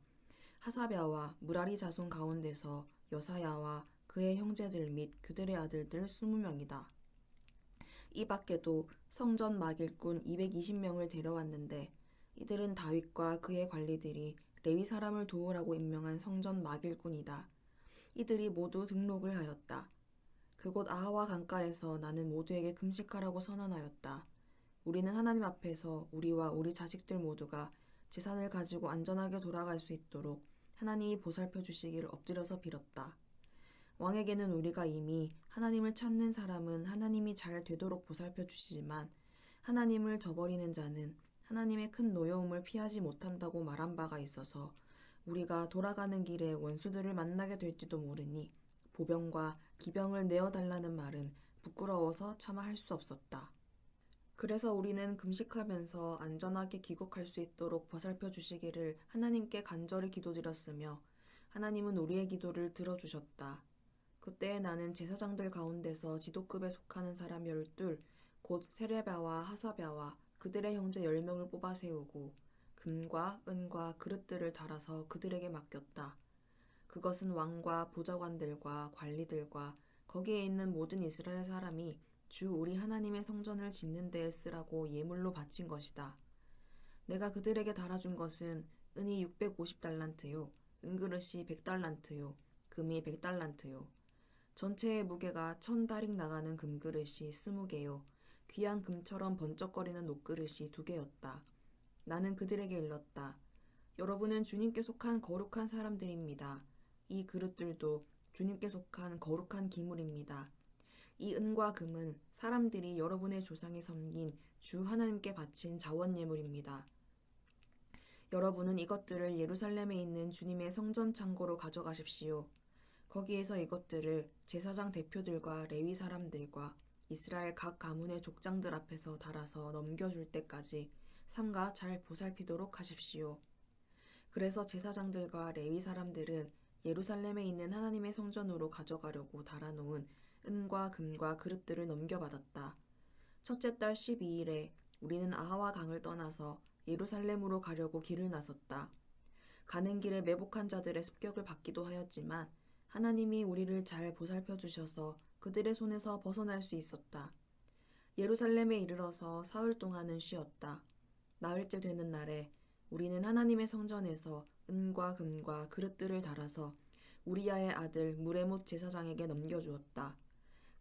하사랴와 무라리 자손 가운데서 여사야와 그의 형제들 및 그들의 아들들 20명이다. 이 밖에도 성전 막일꾼 220명을 데려왔는데 이들은 다윗과 그의 관리들이 레위 사람을 도우라고 임명한 성전 막일꾼이다. 이들이 모두 등록을 하였다. 그곳 아하와 강가에서 나는 모두에게 금식하라고 선언하였다. 우리는 하나님 앞에서 우리와 우리 자식들 모두가 재산을 가지고 안전하게 돌아갈 수 있도록 하나님이 보살펴 주시기를 엎드려서 빌었다. 왕에게는 우리가 이미 하나님을 찾는 사람은 하나님이 잘 되도록 보살펴 주시지만 하나님을 저버리는 자는 하나님의 큰 노여움을 피하지 못한다고 말한 바가 있어서 우리가 돌아가는 길에 원수들을 만나게 될지도 모르니 보병과 기병을 내어달라는 말은 부끄러워서 차마 할 수 없었다. 그래서 우리는 금식하면서 안전하게 귀국할 수 있도록 보살펴 주시기를 하나님께 간절히 기도드렸으며 하나님은 우리의 기도를 들어주셨다. 그때 나는 제사장들 가운데서 지도급에 속하는 사람 12, 곧 세레비아와 하사랴와 그들의 형제 10명을 뽑아 세우고 금과 은과 그릇들을 달아서 그들에게 맡겼다. 그것은 왕과 보좌관들과 관리들과 거기에 있는 모든 이스라엘 사람이 주 우리 하나님의 성전을 짓는 데에 쓰라고 예물로 바친 것이다. 내가 그들에게 달아준 것은 은이 650달란트요, 은그릇이 100달란트요, 금이 100달란트요. 전체의 무게가 1000다릭 나가는 금그릇이 20개요, 귀한 금처럼 번쩍거리는 녹그릇이 2개였다. 나는 그들에게 일렀다. 여러분은 주님께 속한 거룩한 사람들입니다. 이 그릇들도 주님께 속한 거룩한 기물입니다. 이 은과 금은 사람들이 여러분의 조상이 섬긴 주 하나님께 바친 자원 예물입니다. 여러분은 이것들을 예루살렘에 있는 주님의 성전 창고로 가져가십시오. 거기에서 이것들을 제사장 대표들과 레위 사람들과 이스라엘 각 가문의 족장들 앞에서 달아서 넘겨줄 때까지 삼가 잘 보살피도록 하십시오. 그래서 제사장들과 레위 사람들은 예루살렘에 있는 하나님의 성전으로 가져가려고 달아놓은 은과 금과 그릇들을 넘겨받았다. 첫째 달 12일에 우리는 아하와 강을 떠나서 예루살렘으로 가려고 길을 나섰다. 가는 길에 매복한 자들의 습격을 받기도 하였지만 하나님이 우리를 잘 보살펴 주셔서 그들의 손에서 벗어날 수 있었다. 예루살렘에 이르러서 사흘 동안은 쉬었다. 나흘째 되는 날에 우리는 하나님의 성전에서 은과 금과 그릇들을 달아서 우리야의 아들 무레못 제사장에게 넘겨주었다.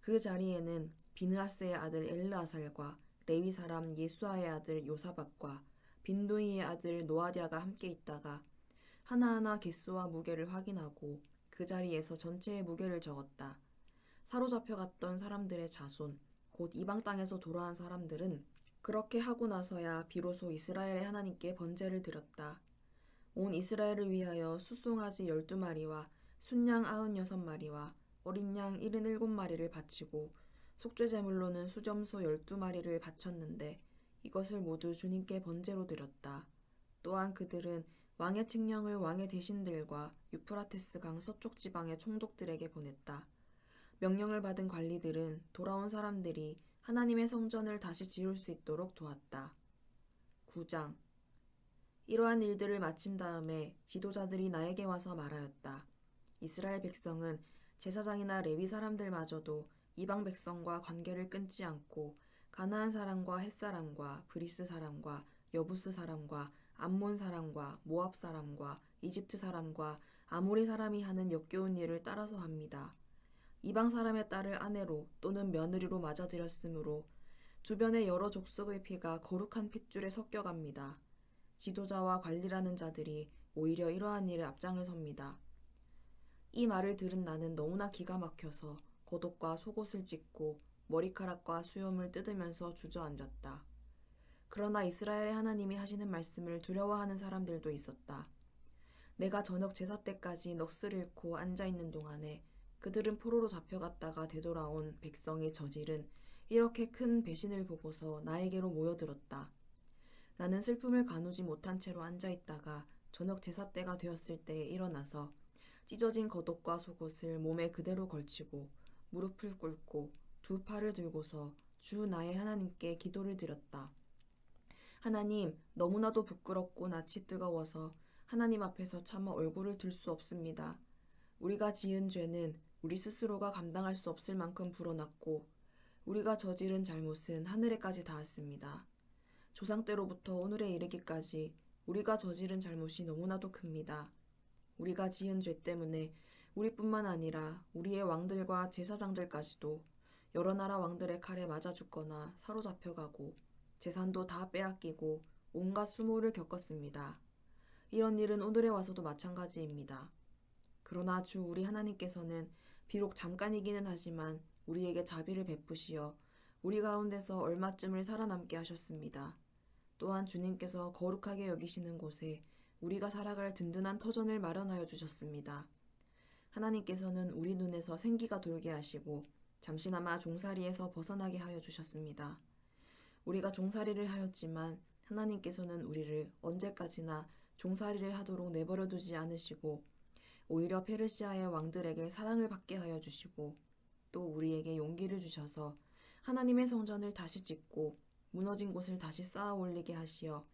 그 자리에는 비느하스의 아들 엘르아살과 레위 사람 예수아의 아들 요사박과 빈도이의 아들 노아디아가 함께 있다가 하나하나 개수와 무게를 확인하고 그 자리에서 전체의 무게를 적었다. 사로잡혀 갔던 사람들의 자손, 곧 이방 땅에서 돌아온 사람들은 그렇게 하고 나서야 비로소 이스라엘의 하나님께 번제를 드렸다. 온 이스라엘을 위하여 숫송아지 12마리와 순양 96마리와 어린 양 77마리를 바치고 속죄제물로는 수점소 12마리를 바쳤는데 이것을 모두 주님께 번제로 드렸다. 또한 그들은 왕의 칙령을 왕의 대신들과 유프라테스 강 서쪽 지방의 총독들에게 보냈다. 명령을 받은 관리들은 돌아온 사람들이 하나님의 성전을 다시 지을 수 있도록 도왔다. 9장. 이러한 일들을 마친 다음에 지도자들이 나에게 와서 말하였다. 이스라엘 백성은 제사장이나 레위 사람들마저도 이방 백성과 관계를 끊지 않고 가나안 사람과 헷 사람과 브리스 사람과 여부스 사람과 암몬 사람과 모압 사람과 이집트 사람과 아모리 사람이 하는 역겨운 일을 따라서 합니다. 이방 사람의 딸을 아내로 또는 며느리로 맞아들였으므로 주변의 여러 족속의 피가 거룩한 핏줄에 섞여갑니다. 지도자와 관리라는 자들이 오히려 이러한 일에 앞장을 섭니다. 이 말을 들은 나는 너무나 기가 막혀서 겉옷과 속옷을 찢고 머리카락과 수염을 뜯으면서 주저앉았다. 그러나 이스라엘의 하나님이 하시는 말씀을 두려워하는 사람들도 있었다. 내가 저녁 제사 때까지 넋을 잃고 앉아있는 동안에 그들은 포로로 잡혀갔다가 되돌아온 백성의 저질은 이렇게 큰 배신을 보고서 나에게로 모여들었다. 나는 슬픔을 가누지 못한 채로 앉아있다가 저녁 제사 때가 되었을 때에 일어나서 찢어진 겉옷과 속옷을 몸에 그대로 걸치고 무릎을 꿇고 두 팔을 들고서 주 나의 하나님께 기도를 드렸다. 하나님, 너무나도 부끄럽고 낯이 뜨거워서 하나님 앞에서 차마 얼굴을 들 수 없습니다. 우리가 지은 죄는 우리 스스로가 감당할 수 없을 만큼 불어났고 우리가 저지른 잘못은 하늘에까지 닿았습니다. 조상 때로부터 오늘에 이르기까지 우리가 저지른 잘못이 너무나도 큽니다. 우리가 지은 죄 때문에 우리뿐만 아니라 우리의 왕들과 제사장들까지도 여러 나라 왕들의 칼에 맞아 죽거나 사로잡혀가고 재산도 다 빼앗기고 온갖 수모를 겪었습니다. 이런 일은 오늘에 와서도 마찬가지입니다. 그러나 주 우리 하나님께서는 비록 잠깐이기는 하지만 우리에게 자비를 베푸시어 우리 가운데서 얼마쯤을 살아남게 하셨습니다. 또한 주님께서 거룩하게 여기시는 곳에 우리가 살아갈 든든한 터전을 마련하여 주셨습니다. 하나님께서는 우리 눈에서 생기가 돌게 하시고 잠시나마 종살이에서 벗어나게 하여 주셨습니다. 우리가 종살이를 하였지만 하나님께서는 우리를 언제까지나 종살이를 하도록 내버려 두지 않으시고 오히려 페르시아의 왕들에게 사랑을 받게 하여 주시고 또 우리에게 용기를 주셔서 하나님의 성전을 다시 짓고 무너진 곳을 다시 쌓아 올리게 하시어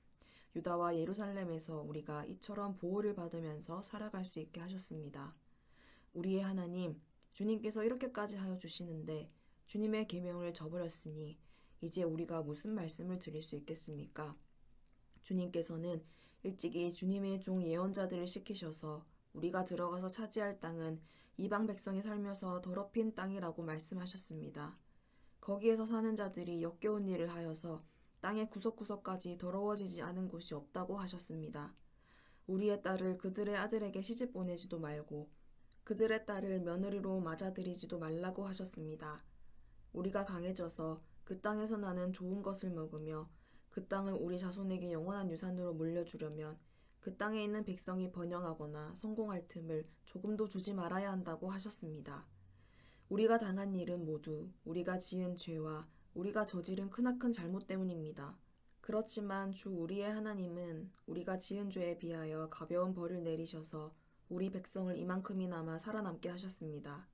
유다와 예루살렘에서 우리가 이처럼 보호를 받으면서 살아갈 수 있게 하셨습니다. 우리의 하나님, 주님께서 이렇게까지 하여 주시는데 주님의 계명을 저버렸으니 이제 우리가 무슨 말씀을 드릴 수 있겠습니까? 주님께서는 일찍이 주님의 종 예언자들을 시키셔서 우리가 들어가서 차지할 땅은 이방 백성이 살면서 더럽힌 땅이라고 말씀하셨습니다. 거기에서 사는 자들이 역겨운 일을 하여서 땅의 구석구석까지 더러워지지 않은 곳이 없다고 하셨습니다. 우리의 딸을 그들의 아들에게 시집 보내지도 말고 그들의 딸을 며느리로 맞아들이지도 말라고 하셨습니다. 우리가 강해져서 그 땅에서 나는 좋은 것을 먹으며 그 땅을 우리 자손에게 영원한 유산으로 물려주려면 그 땅에 있는 백성이 번영하거나 성공할 틈을 조금도 주지 말아야 한다고 하셨습니다. 우리가 당한 일은 모두 우리가 지은 죄와 우리가 저지른 크나큰 잘못 때문입니다. 그렇지만 주 우리의 하나님은 우리가 지은 죄에 비하여 가벼운 벌을 내리셔서 우리 백성을 이만큼이나마 살아남게 하셨습니다.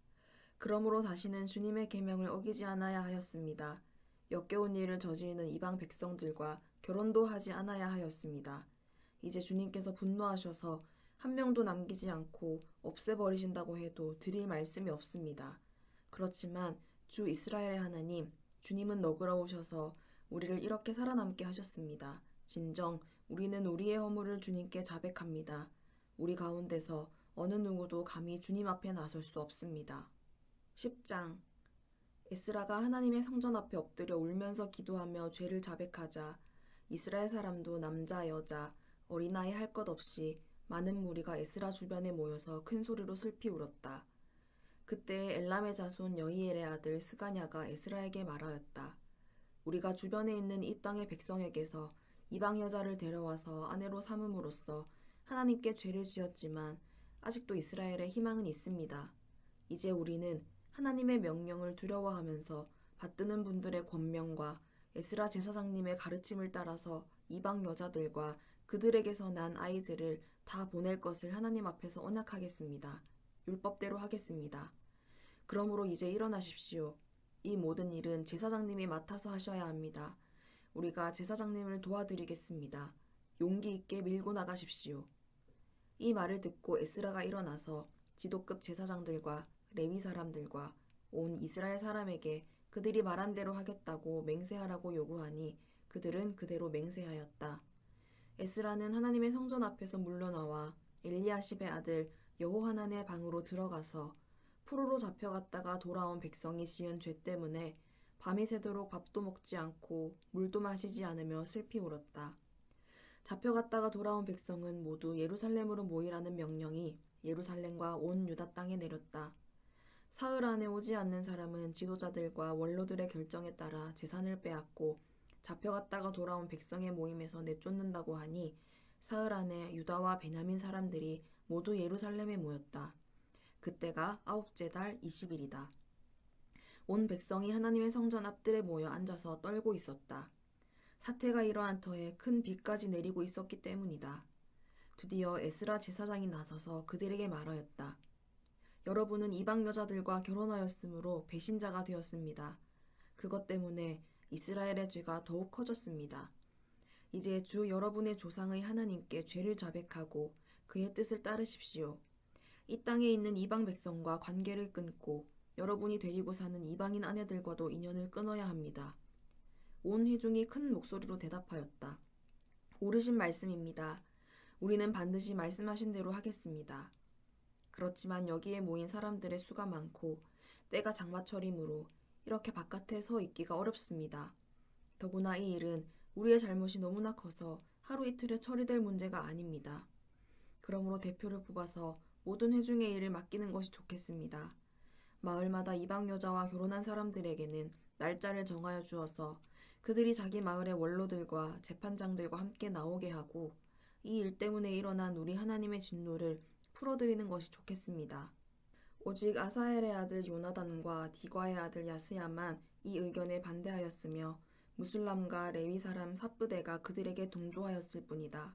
그러므로 다시는 주님의 계명을 어기지 않아야 하였습니다. 역겨운 일을 저지르는 이방 백성들과 결혼도 하지 않아야 하였습니다. 이제 주님께서 분노하셔서 한 명도 남기지 않고 없애버리신다고 해도 드릴 말씀이 없습니다. 그렇지만 주 이스라엘의 하나님, 주님은 너그러우셔서 우리를 이렇게 살아남게 하셨습니다. 진정 우리는 우리의 허물을 주님께 자백합니다. 우리 가운데서 어느 누구도 감히 주님 앞에 나설 수 없습니다. 10장 에스라가 하나님의 성전 앞에 엎드려 울면서 기도하며 죄를 자백하자 이스라엘 사람도 남자, 여자, 어린아이 할 것 없이 많은 무리가 에스라 주변에 모여서 큰 소리로 슬피 울었다. 그때 엘람의 자손 여히엘의 아들 스가냐가 에스라에게 말하였다. 우리가 주변에 있는 이 땅의 백성에게서 이방 여자를 데려와서 아내로 삼음으로써 하나님께 죄를 지었지만 아직도 이스라엘에 희망은 있습니다. 이제 우리는 하나님의 명령을 두려워하면서 받드는 분들의 권명과 에스라 제사장님의 가르침을 따라서 이방 여자들과 그들에게서 난 아이들을 다 보낼 것을 하나님 앞에서 언약하겠습니다. 율법대로 하겠습니다. 그러므로 이제 일어나십시오. 이 모든 일은 제사장님이 맡아서 하셔야 합니다. 우리가 제사장님을 도와드리겠습니다. 용기 있게 밀고 나가십시오. 이 말을 듣고 에스라가 일어나서 지도급 제사장들과 레위 사람들과 온 이스라엘 사람에게 그들이 말한 대로 하겠다고 맹세하라고 요구하니 그들은 그대로 맹세하였다. 에스라는 하나님의 성전 앞에서 물러나와 엘리야십의 아들 여호하난의 방으로 들어가서 포로로 잡혀갔다가 돌아온 백성이 지은 죄 때문에 밤이 새도록 밥도 먹지 않고 물도 마시지 않으며 슬피 울었다. 잡혀갔다가 돌아온 백성은 모두 예루살렘으로 모이라는 명령이 예루살렘과 온 유다 땅에 내렸다. 사흘 안에 오지 않는 사람은 지도자들과 원로들의 결정에 따라 재산을 빼앗고 잡혀갔다가 돌아온 백성의 모임에서 내쫓는다고 하니 사흘 안에 유다와 베냐민 사람들이 모두 예루살렘에 모였다. 그때가 9째 달 20일이다. 온 백성이 하나님의 성전 앞들에 모여 앉아서 떨고 있었다. 사태가 이러한 터에 큰 비까지 내리고 있었기 때문이다. 드디어 에스라 제사장이 나서서 그들에게 말하였다. 여러분은 이방 여자들과 결혼하였으므로 배신자가 되었습니다. 그것 때문에 이스라엘의 죄가 더욱 커졌습니다. 이제 주 여러분의 조상의 하나님께 죄를 자백하고 그의 뜻을 따르십시오. 이 땅에 있는 이방 백성과 관계를 끊고 여러분이 데리고 사는 이방인 아내들과도 인연을 끊어야 합니다. 온 회중이 큰 목소리로 대답하였다. 옳으신 말씀입니다. 우리는 반드시 말씀하신 대로 하겠습니다. 그렇지만 여기에 모인 사람들의 수가 많고 때가 장마철이므로 이렇게 바깥에 서 있기가 어렵습니다. 더구나 이 일은 우리의 잘못이 너무나 커서 하루 이틀에 처리될 문제가 아닙니다. 그러므로 대표를 뽑아서 모든 회중의 일을 맡기는 것이 좋겠습니다. 마을마다 이방 여자와 결혼한 사람들에게는 날짜를 정하여 주어서 그들이 자기 마을의 원로들과 재판장들과 함께 나오게 하고 이 일 때문에 일어난 우리 하나님의 진노를 풀어드리는 것이 좋겠습니다. 오직 아사엘의 아들 요나단과 디과의 아들 야스야만 이 의견에 반대하였으며 무술람과 레위 사람 삽브대가 그들에게 동조하였을 뿐이다.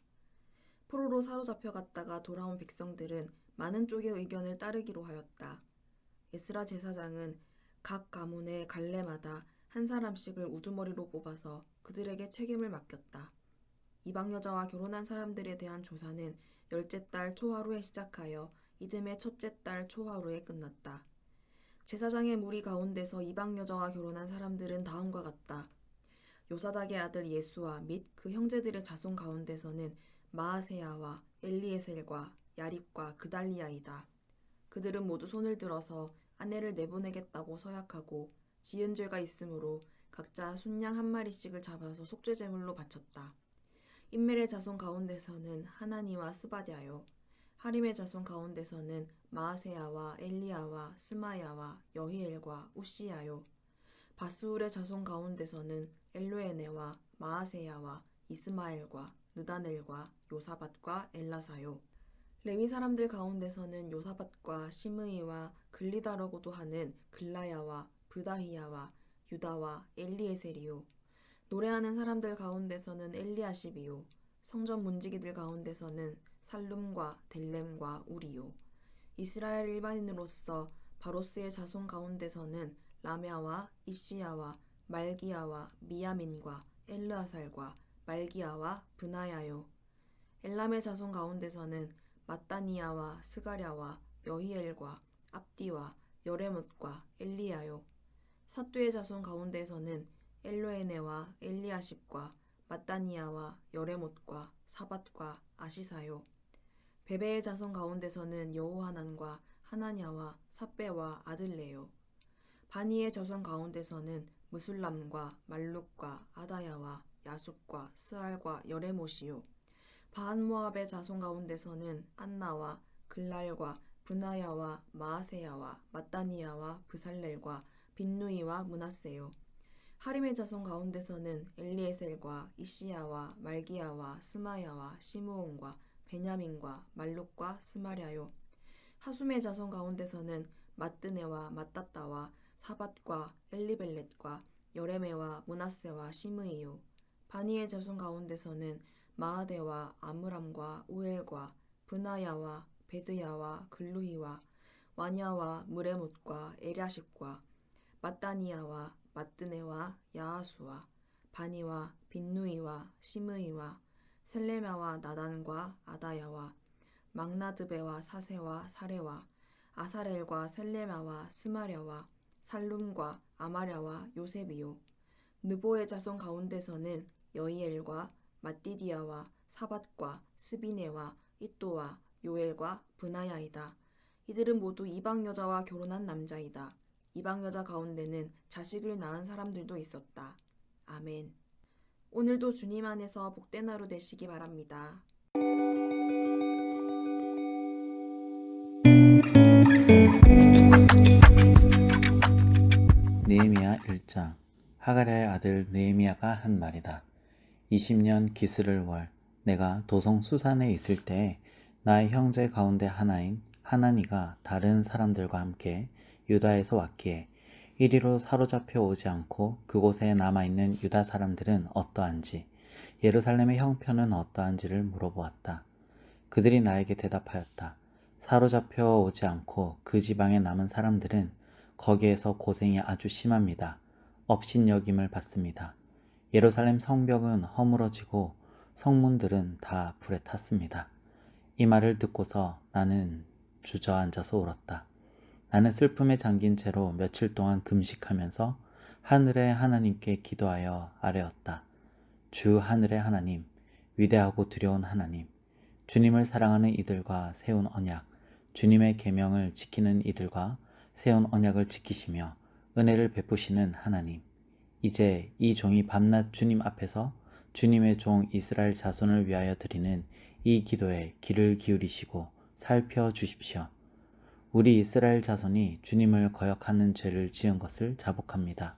포로로 사로잡혀갔다가 돌아온 백성들은 많은 쪽의 의견을 따르기로 하였다. 에스라 제사장은 각 가문의 갈래마다 한 사람씩을 우두머리로 뽑아서 그들에게 책임을 맡겼다. 이방 여자와 결혼한 사람들에 대한 조사는 10째 달 초하루에 시작하여 이듬해 첫째 달 초하루에 끝났다. 제사장의 무리 가운데서 이방 여자와 결혼한 사람들은 다음과 같다. 요사닥의 아들 예수와 및 그 형제들의 자손 가운데서는 마아세야와 엘리에셀과 야립과 그달리아이다. 그들은 모두 손을 들어서 아내를 내보내겠다고 서약하고 지은 죄가 있으므로 각자 순양 한 마리씩을 잡아서 속죄제물로 바쳤다. 인멜의 자손 가운데서는 하나니와 스바랴요, 하림의 자손 가운데서는 마아세야와 엘리야와 스마야와 여히엘과 우시야요, 바스울의 자손 가운데서는 엘로에네와 마아세야와 이스마엘과 느다넬과 요사밧과 엘라사요, 레위 사람들 가운데서는 요사밧과 시므이와 글리다라고도 하는 글라야와 브다히야와 유다와 엘리에셀이요, 노래하는 사람들 가운데서는 엘리아십이요, 성전 문지기들 가운데서는 살룸과 델렘과 우리요, 이스라엘 일반인으로서 바로스의 자손 가운데서는 라메아와 이시야와 말기야와 미야민과 엘르아살과 말기야와 브나야요, 엘람의 자손 가운데서는 마따니야와 스가랴와 여히엘과 압디와 여레못과 엘리야요, 삿두의 자손 가운데서는 엘로에네와 엘리아십과 마따니야와 여레못과 사밧과 아시사요, 베베의 자손 가운데서는 여호하난과 하나냐와 삿배와 아들레요, 바니의 자손 가운데서는 무술람과 말룩과 아다야와 야sup과 스알과 여레못이요, 바한모압의 자손 가운데서는 안나와 글랄과 브나야와 마아세야와 마따니야와 브살렐과 빈누이와 므낫세요, 하림의 자손 가운데서는 엘리에셀과 이시야와 말기야와 스마야와 시므온과 베냐민과 말룩과 스마랴요, 하숨의 자손 가운데서는 마뜨네와 마따따와 사밧과 엘리벨렛과 여레메와 므낫세와 시므이요, 바니의 자손 가운데서는 마아데와 아므람과 우엘과 브나야와 베드야와 글루히와 와냐와 무레못과 에랴십과 마따니야와 마뜨네와 야하수와 바니와 빈누이와 시므이와 셀레마와 나단과 아다야와 막나드베와 사세와 사레와 아사렐과 셀레마와 스마랴와 살룸과 아마랴와 요셉이요, 느보의 자손 가운데서는 여히엘과 마띠디아와 사밧과 스비네와 이또와 요엘과 브나야이다. 이들은 모두 이방 여자와 결혼한 남자이다. 이방 여자 가운데는 자식을 낳은 사람들도 있었다. 아멘. 오늘도 주님 안에서 복된 하루 되시기 바랍니다. 느헤미야 1장. 하가랴의 아들 느헤미야가 한 말이다. 20년 기스를 월 내가 도성 수산에 있을 때에 나의 형제 가운데 하나인 하나니가 다른 사람들과 함께 유다에서 왔기에 이리로 사로잡혀 오지 않고 그곳에 남아있는 유다 사람들은 어떠한지 예루살렘의 형편은 어떠한지를 물어보았다. 그들이 나에게 대답하였다. 사로잡혀 오지 않고 그 지방에 남은 사람들은 거기에서 고생이 아주 심합니다. 업신여김을 받습니다. 예루살렘 성벽은 허물어지고 성문들은 다 불에 탔습니다. 이 말을 듣고서 나는 주저앉아서 울었다. 나는 슬픔에 잠긴 채로 며칠 동안 금식하면서 하늘의 하나님께 기도하여 아뢰었다. 주 하늘의 하나님, 위대하고 두려운 하나님, 주님을 사랑하는 이들과 세운 언약, 주님의 계명을 지키는 이들과 세운 언약을 지키시며 은혜를 베푸시는 하나님, 이제 이 종이 밤낮 주님 앞에서 주님의 종 이스라엘 자손을 위하여 드리는 이 기도에 귀를 기울이시고 살펴주십시오. 우리 이스라엘 자손이 주님을 거역하는 죄를 지은 것을 자복합니다.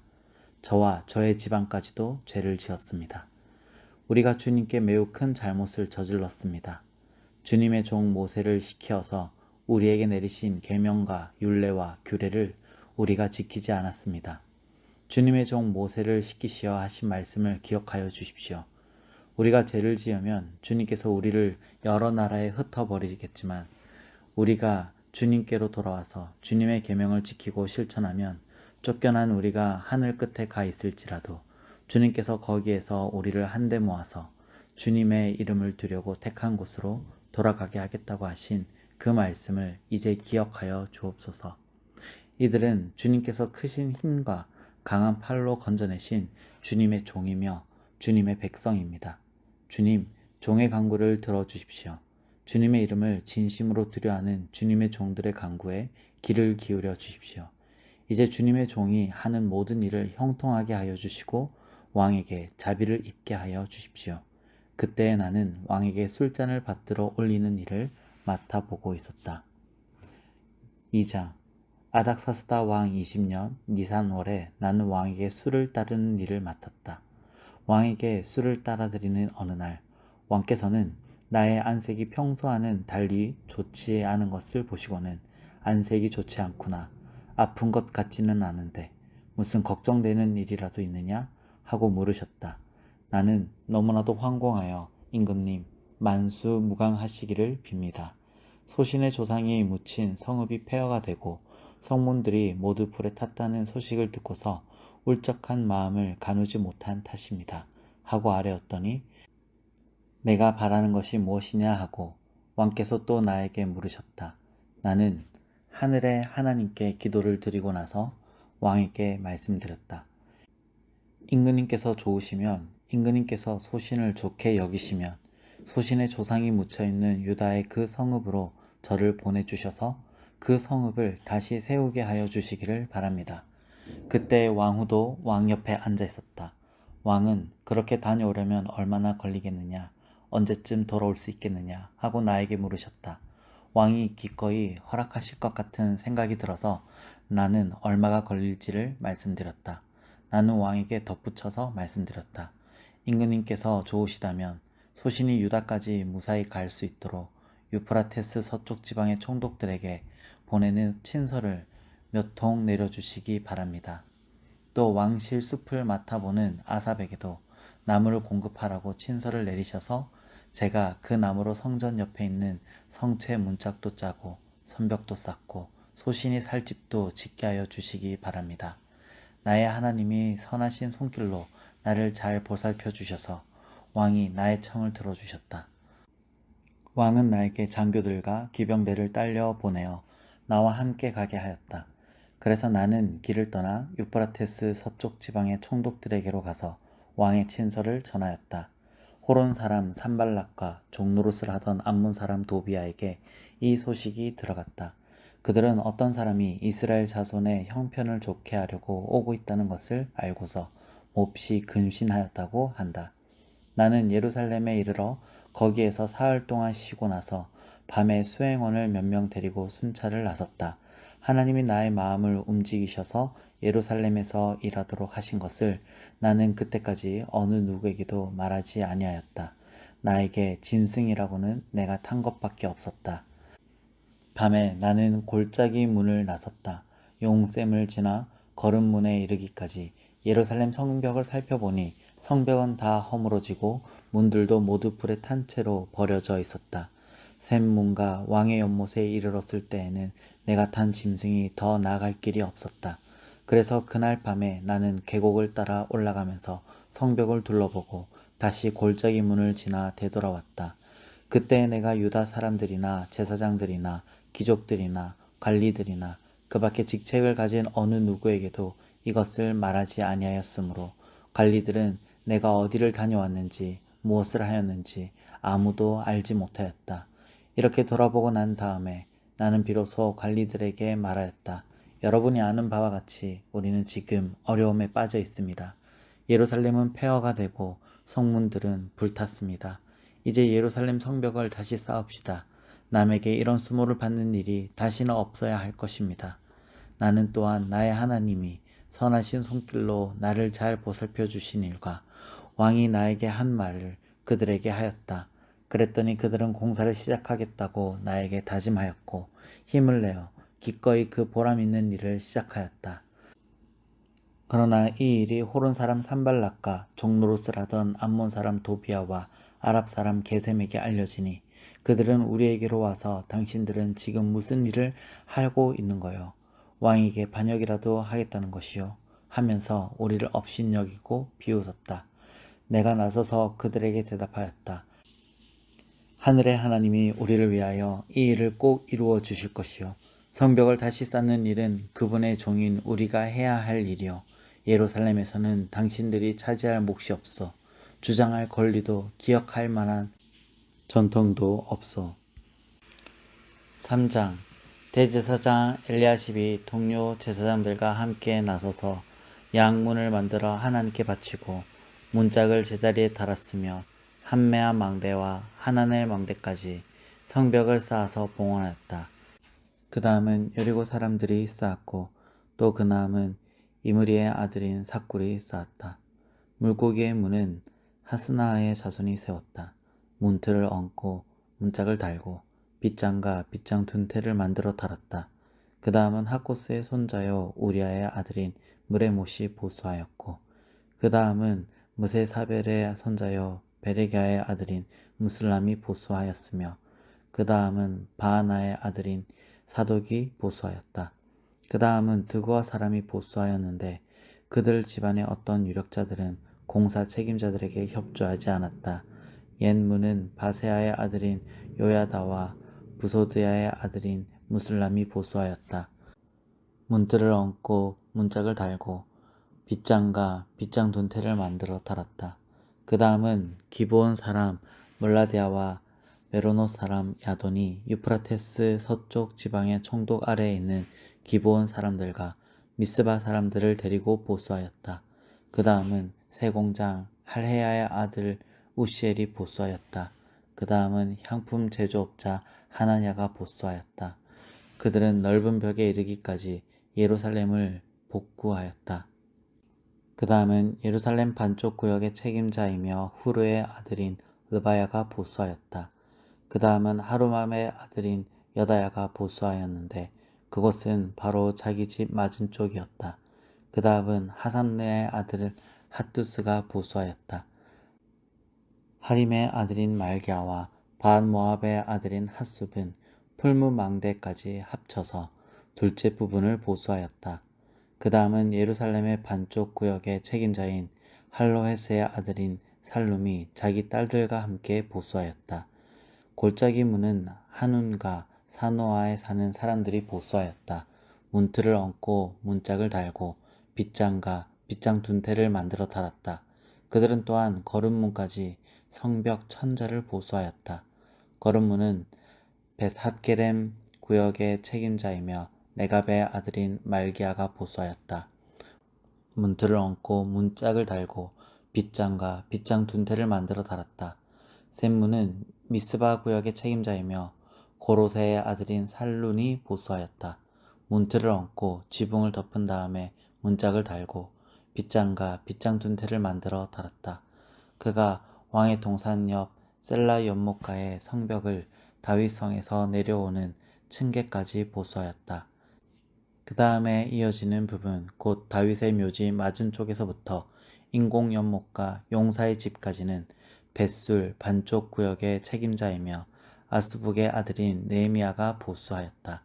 저와 저의 집안까지도 죄를 지었습니다. 우리가 주님께 매우 큰 잘못을 저질렀습니다. 주님의 종 모세를 시키어서 우리에게 내리신 계명과 율례와 규례를 우리가 지키지 않았습니다. 주님의 종 모세를 시키시어 하신 말씀을 기억하여 주십시오. 우리가 죄를 지으면 주님께서 우리를 여러 나라에 흩어버리겠지만 우리가 주님께로 돌아와서 주님의 계명을 지키고 실천하면 쫓겨난 우리가 하늘 끝에 가 있을지라도 주님께서 거기에서 우리를 한데 모아서 주님의 이름을 두려고 택한 곳으로 돌아가게 하겠다고 하신 그 말씀을 이제 기억하여 주옵소서. 이들은 주님께서 크신 힘과 강한 팔로 건져내신 주님의 종이며 주님의 백성입니다. 주님, 종의 간구를 들어주십시오. 주님의 이름을 진심으로 두려워하는 주님의 종들의 간구에 귀를 기울여 주십시오. 이제 주님의 종이 하는 모든 일을 형통하게 하여 주시고 왕에게 자비를 입게 하여 주십시오. 그때 나는 왕에게 술잔을 받들어 올리는 일을 맡아보고 있었다. 2장 아닥사스다 왕 20년 니산월에 나는 왕에게 술을 따르는 일을 맡았다. 왕에게 술을 따라드리는 어느 날 왕께서는 나의 안색이 평소와는 달리 좋지 않은 것을 보시고는 안색이 좋지 않구나. 아픈 것 같지는 않은데 무슨 걱정되는 일이라도 있느냐? 하고 물으셨다. 나는 너무나도 황공하여 임금님 만수무강하시기를 빕니다. 소신의 조상이 묻힌 성읍이 폐허가 되고 성문들이 모두 불에 탔다는 소식을 듣고서 울적한 마음을 가누지 못한 탓입니다. 하고 아뢰었더니 내가 바라는 것이 무엇이냐 하고 왕께서 또 나에게 물으셨다. 나는 하늘의 하나님께 기도를 드리고 나서 왕에게 말씀드렸다. 임금님께서 좋으시면 임금님께서 소신을 좋게 여기시면 소신의 조상이 묻혀있는 유다의 그 성읍으로 저를 보내주셔서 그 성읍을 다시 세우게 하여 주시기를 바랍니다. 그때 왕후도 왕 옆에 앉아 있었다. 왕은 그렇게 다녀오려면 얼마나 걸리겠느냐, 언제쯤 돌아올 수 있겠느냐 하고 나에게 물으셨다. 왕이 기꺼이 허락하실 것 같은 생각이 들어서 나는 얼마가 걸릴지를 말씀드렸다. 나는 왕에게 덧붙여서 말씀드렸다. 임금님께서 좋으시다면 소신이 유다까지 무사히 갈 수 있도록 유프라테스 서쪽 지방의 총독들에게 보내는 친서를 몇 통 내려주시기 바랍니다. 또 왕실 숲을 맡아보는 아삽에게도 나무를 공급하라고 친서를 내리셔서 제가 그 나무로 성전 옆에 있는 성체 문짝도 짜고 선벽도 쌓고 소신이 살 집도 짓게 하여 주시기 바랍니다. 나의 하나님이 선하신 손길로 나를 잘 보살펴 주셔서 왕이 나의 청을 들어주셨다. 왕은 나에게 장교들과 기병대를 딸려 보내어 나와 함께 가게 하였다. 그래서 나는 길을 떠나 유프라테스 서쪽 지방의 총독들에게로 가서 왕의 친서를 전하였다. 호론 사람 산발락과 종노릇을 하던 암몬 사람 도비아에게 이 소식이 들어갔다. 그들은 어떤 사람이 이스라엘 자손의 형편을 좋게 하려고 오고 있다는 것을 알고서 몹시 근심하였다고 한다. 나는 예루살렘에 이르러 거기에서 사흘 동안 쉬고 나서 밤에 수행원을 몇 명 데리고 순찰을 나섰다. 하나님이 나의 마음을 움직이셔서 예루살렘에서 일하도록 하신 것을 나는 그때까지 어느 누구에게도 말하지 아니하였다. 나에게 짐승이라고는 내가 탄 것밖에 없었다. 밤에 나는 골짜기 문을 나섰다. 용샘을 지나 거름문에 이르기까지 예루살렘 성벽을 살펴보니 성벽은 다 허물어지고 문들도 모두 불에 탄 채로 버려져 있었다. 샘문과 왕의 연못에 이르렀을 때에는 내가 탄 짐승이 더 나아갈 길이 없었다. 그래서 그날 밤에 나는 계곡을 따라 올라가면서 성벽을 둘러보고 다시 골짜기 문을 지나 되돌아왔다. 그때 내가 유다 사람들이나 제사장들이나 귀족들이나 관리들이나 그 밖에 직책을 가진 어느 누구에게도 이것을 말하지 아니하였으므로 관리들은 내가 어디를 다녀왔는지 무엇을 하였는지 아무도 알지 못하였다. 이렇게 돌아보고 난 다음에 나는 비로소 관리들에게 말하였다. 여러분이 아는 바와 같이 우리는 지금 어려움에 빠져 있습니다. 예루살렘은 폐허가 되고 성문들은 불탔습니다. 이제 예루살렘 성벽을 다시 쌓읍시다. 남에게 이런 수모를 받는 일이 다시는 없어야 할 것입니다. 나는 또한 나의 하나님이 선하신 손길로 나를 잘 보살펴 주신 일과 왕이 나에게 한 말을 그들에게 하였다. 그랬더니 그들은 공사를 시작하겠다고 나에게 다짐하였고 힘을 내어 기꺼이 그 보람 있는 일을 시작하였다. 그러나 이 일이 호론 사람 산발락과 종노릇을 하던 암몬 사람 도비아와 아랍 사람 게셈에게 알려지니 그들은 우리에게로 와서 당신들은 지금 무슨 일을 하고 있는 거요? 왕에게 반역이라도 하겠다는 것이요? 하면서 우리를 업신여기고 비웃었다. 내가 나서서 그들에게 대답하였다. 하늘의 하나님이 우리를 위하여 이 일을 꼭 이루어 주실 것이요. 성벽을 다시 쌓는 일은 그분의 종인 우리가 해야 할 일이요. 예루살렘에서는 당신들이 차지할 몫이 없어. 주장할 권리도 기억할 만한 전통도 없어. 3장 대제사장 엘리야십이 동료 제사장들과 함께 나서서 양문을 만들어 하나님께 바치고 문짝을 제자리에 달았으며 한메아 망대와 하나넬 망대까지 성벽을 쌓아서 봉헌하였다. 그 다음은 여리고 사람들이 쌓았고 또 그 다음은 이므리의 아들인 삭굴이 쌓았다. 물고기의 문은 하스나의 자손이 세웠다. 문틀을 얹고 문짝을 달고 빗장과 빗장 둔태를 만들어 달았다. 그 다음은 하코스의 손자요 우리아의 아들인 무레못이 보수하였고 그 다음은 무세사벨의 손자요 베레갸의 아들인 무슬람이 보수하였으며 그 다음은 바하나의 아들인 사독이 보수하였다. 그 다음은 드고아 사람이 보수하였는데 그들 집안의 어떤 유력자들은 공사 책임자들에게 협조하지 않았다. 옛 문은 바세아의 아들인 요야다와 부소드야의 아들인 무슬람이 보수하였다. 문틀을 얹고 문짝을 달고 빗장과 빗장 둔태를 만들어 달았다. 그 다음은 기브온 사람 몰라디아와 메로노 사람 야돈이 유프라테스 서쪽 지방의 총독 아래에 있는 기브온 사람들과 미스바 사람들을 데리고 보수하였다. 그 다음은 세공장 할헤야의 아들 우시엘이 보수하였다. 그 다음은 향품 제조업자 하나냐가 보수하였다. 그들은 넓은 벽에 이르기까지 예루살렘을 복구하였다. 그 다음은 예루살렘 반쪽 구역의 책임자이며 후르의 아들인 르바야가 보수하였다. 그 다음은 하루맘의 아들인 여다야가 보수하였는데 그곳은 바로 자기 집 맞은 쪽이었다. 그 다음은 하삼네의 아들 핫두스가 보수하였다. 하림의 아들인 말기야와 바알모압의 아들인 핫숲은 풀무망대까지 합쳐서 둘째 부분을 보수하였다. 그 다음은 예루살렘의 반쪽 구역의 책임자인 할로헤스의 아들인 살룸이 자기 딸들과 함께 보수하였다. 골짜기 문은 한운과 사노아에 사는 사람들이 보수하였다. 문틀을 얹고 문짝을 달고 빗장과 빗장 둔태를 만들어 달았다. 그들은 또한 거름문까지 성벽 천자를 보수하였다. 거름문은 벳핫게렘 구역의 책임자이며 네갑의 아들인 말기야가 보수하였다. 문틀을 얹고 문짝을 달고 빗장과 빗장 둔태를 만들어 달았다. 샘문은 미스바 구역의 책임자이며 고로세의 아들인 살룬이 보수하였다. 문틀을 얹고 지붕을 덮은 다음에 문짝을 달고 빗장과 빗장 둔태를 만들어 달았다. 그가 왕의 동산 옆 셀라 연못가의 성벽을 다윗성에서 내려오는 층계까지 보수하였다. 그 다음에 이어지는 부분, 곧 다윗의 묘지 맞은 쪽에서부터 인공 연못과 용사의 집까지는 벳술 반쪽 구역의 책임자이며 아스북의 아들인 느헤미야가 보수하였다.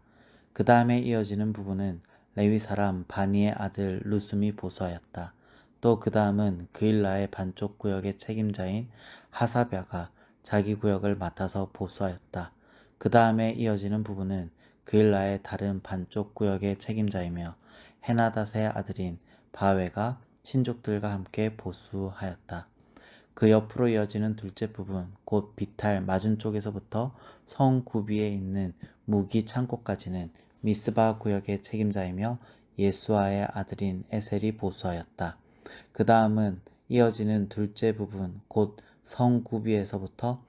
그 다음에 이어지는 부분은 레위 사람 바니의 아들 루숨이 보수하였다. 또 그 다음은 그일라의 반쪽 구역의 책임자인 하사랴가 자기 구역을 맡아서 보수하였다. 그 다음에 이어지는 부분은 그일라의 다른 반쪽 구역의 책임자이며 헤나닷의 아들인 바웨가 신족들과 함께 보수하였다. 그 옆으로 이어지는 둘째 부분, 곧 비탈 맞은 쪽에서부터 성 구비에 있는 무기 창고까지는 미스바 구역의 책임자이며 예수아의 아들인 에셀이 보수하였다. 그 다음은 이어지는 둘째 부분, 곧 성 구비에서부터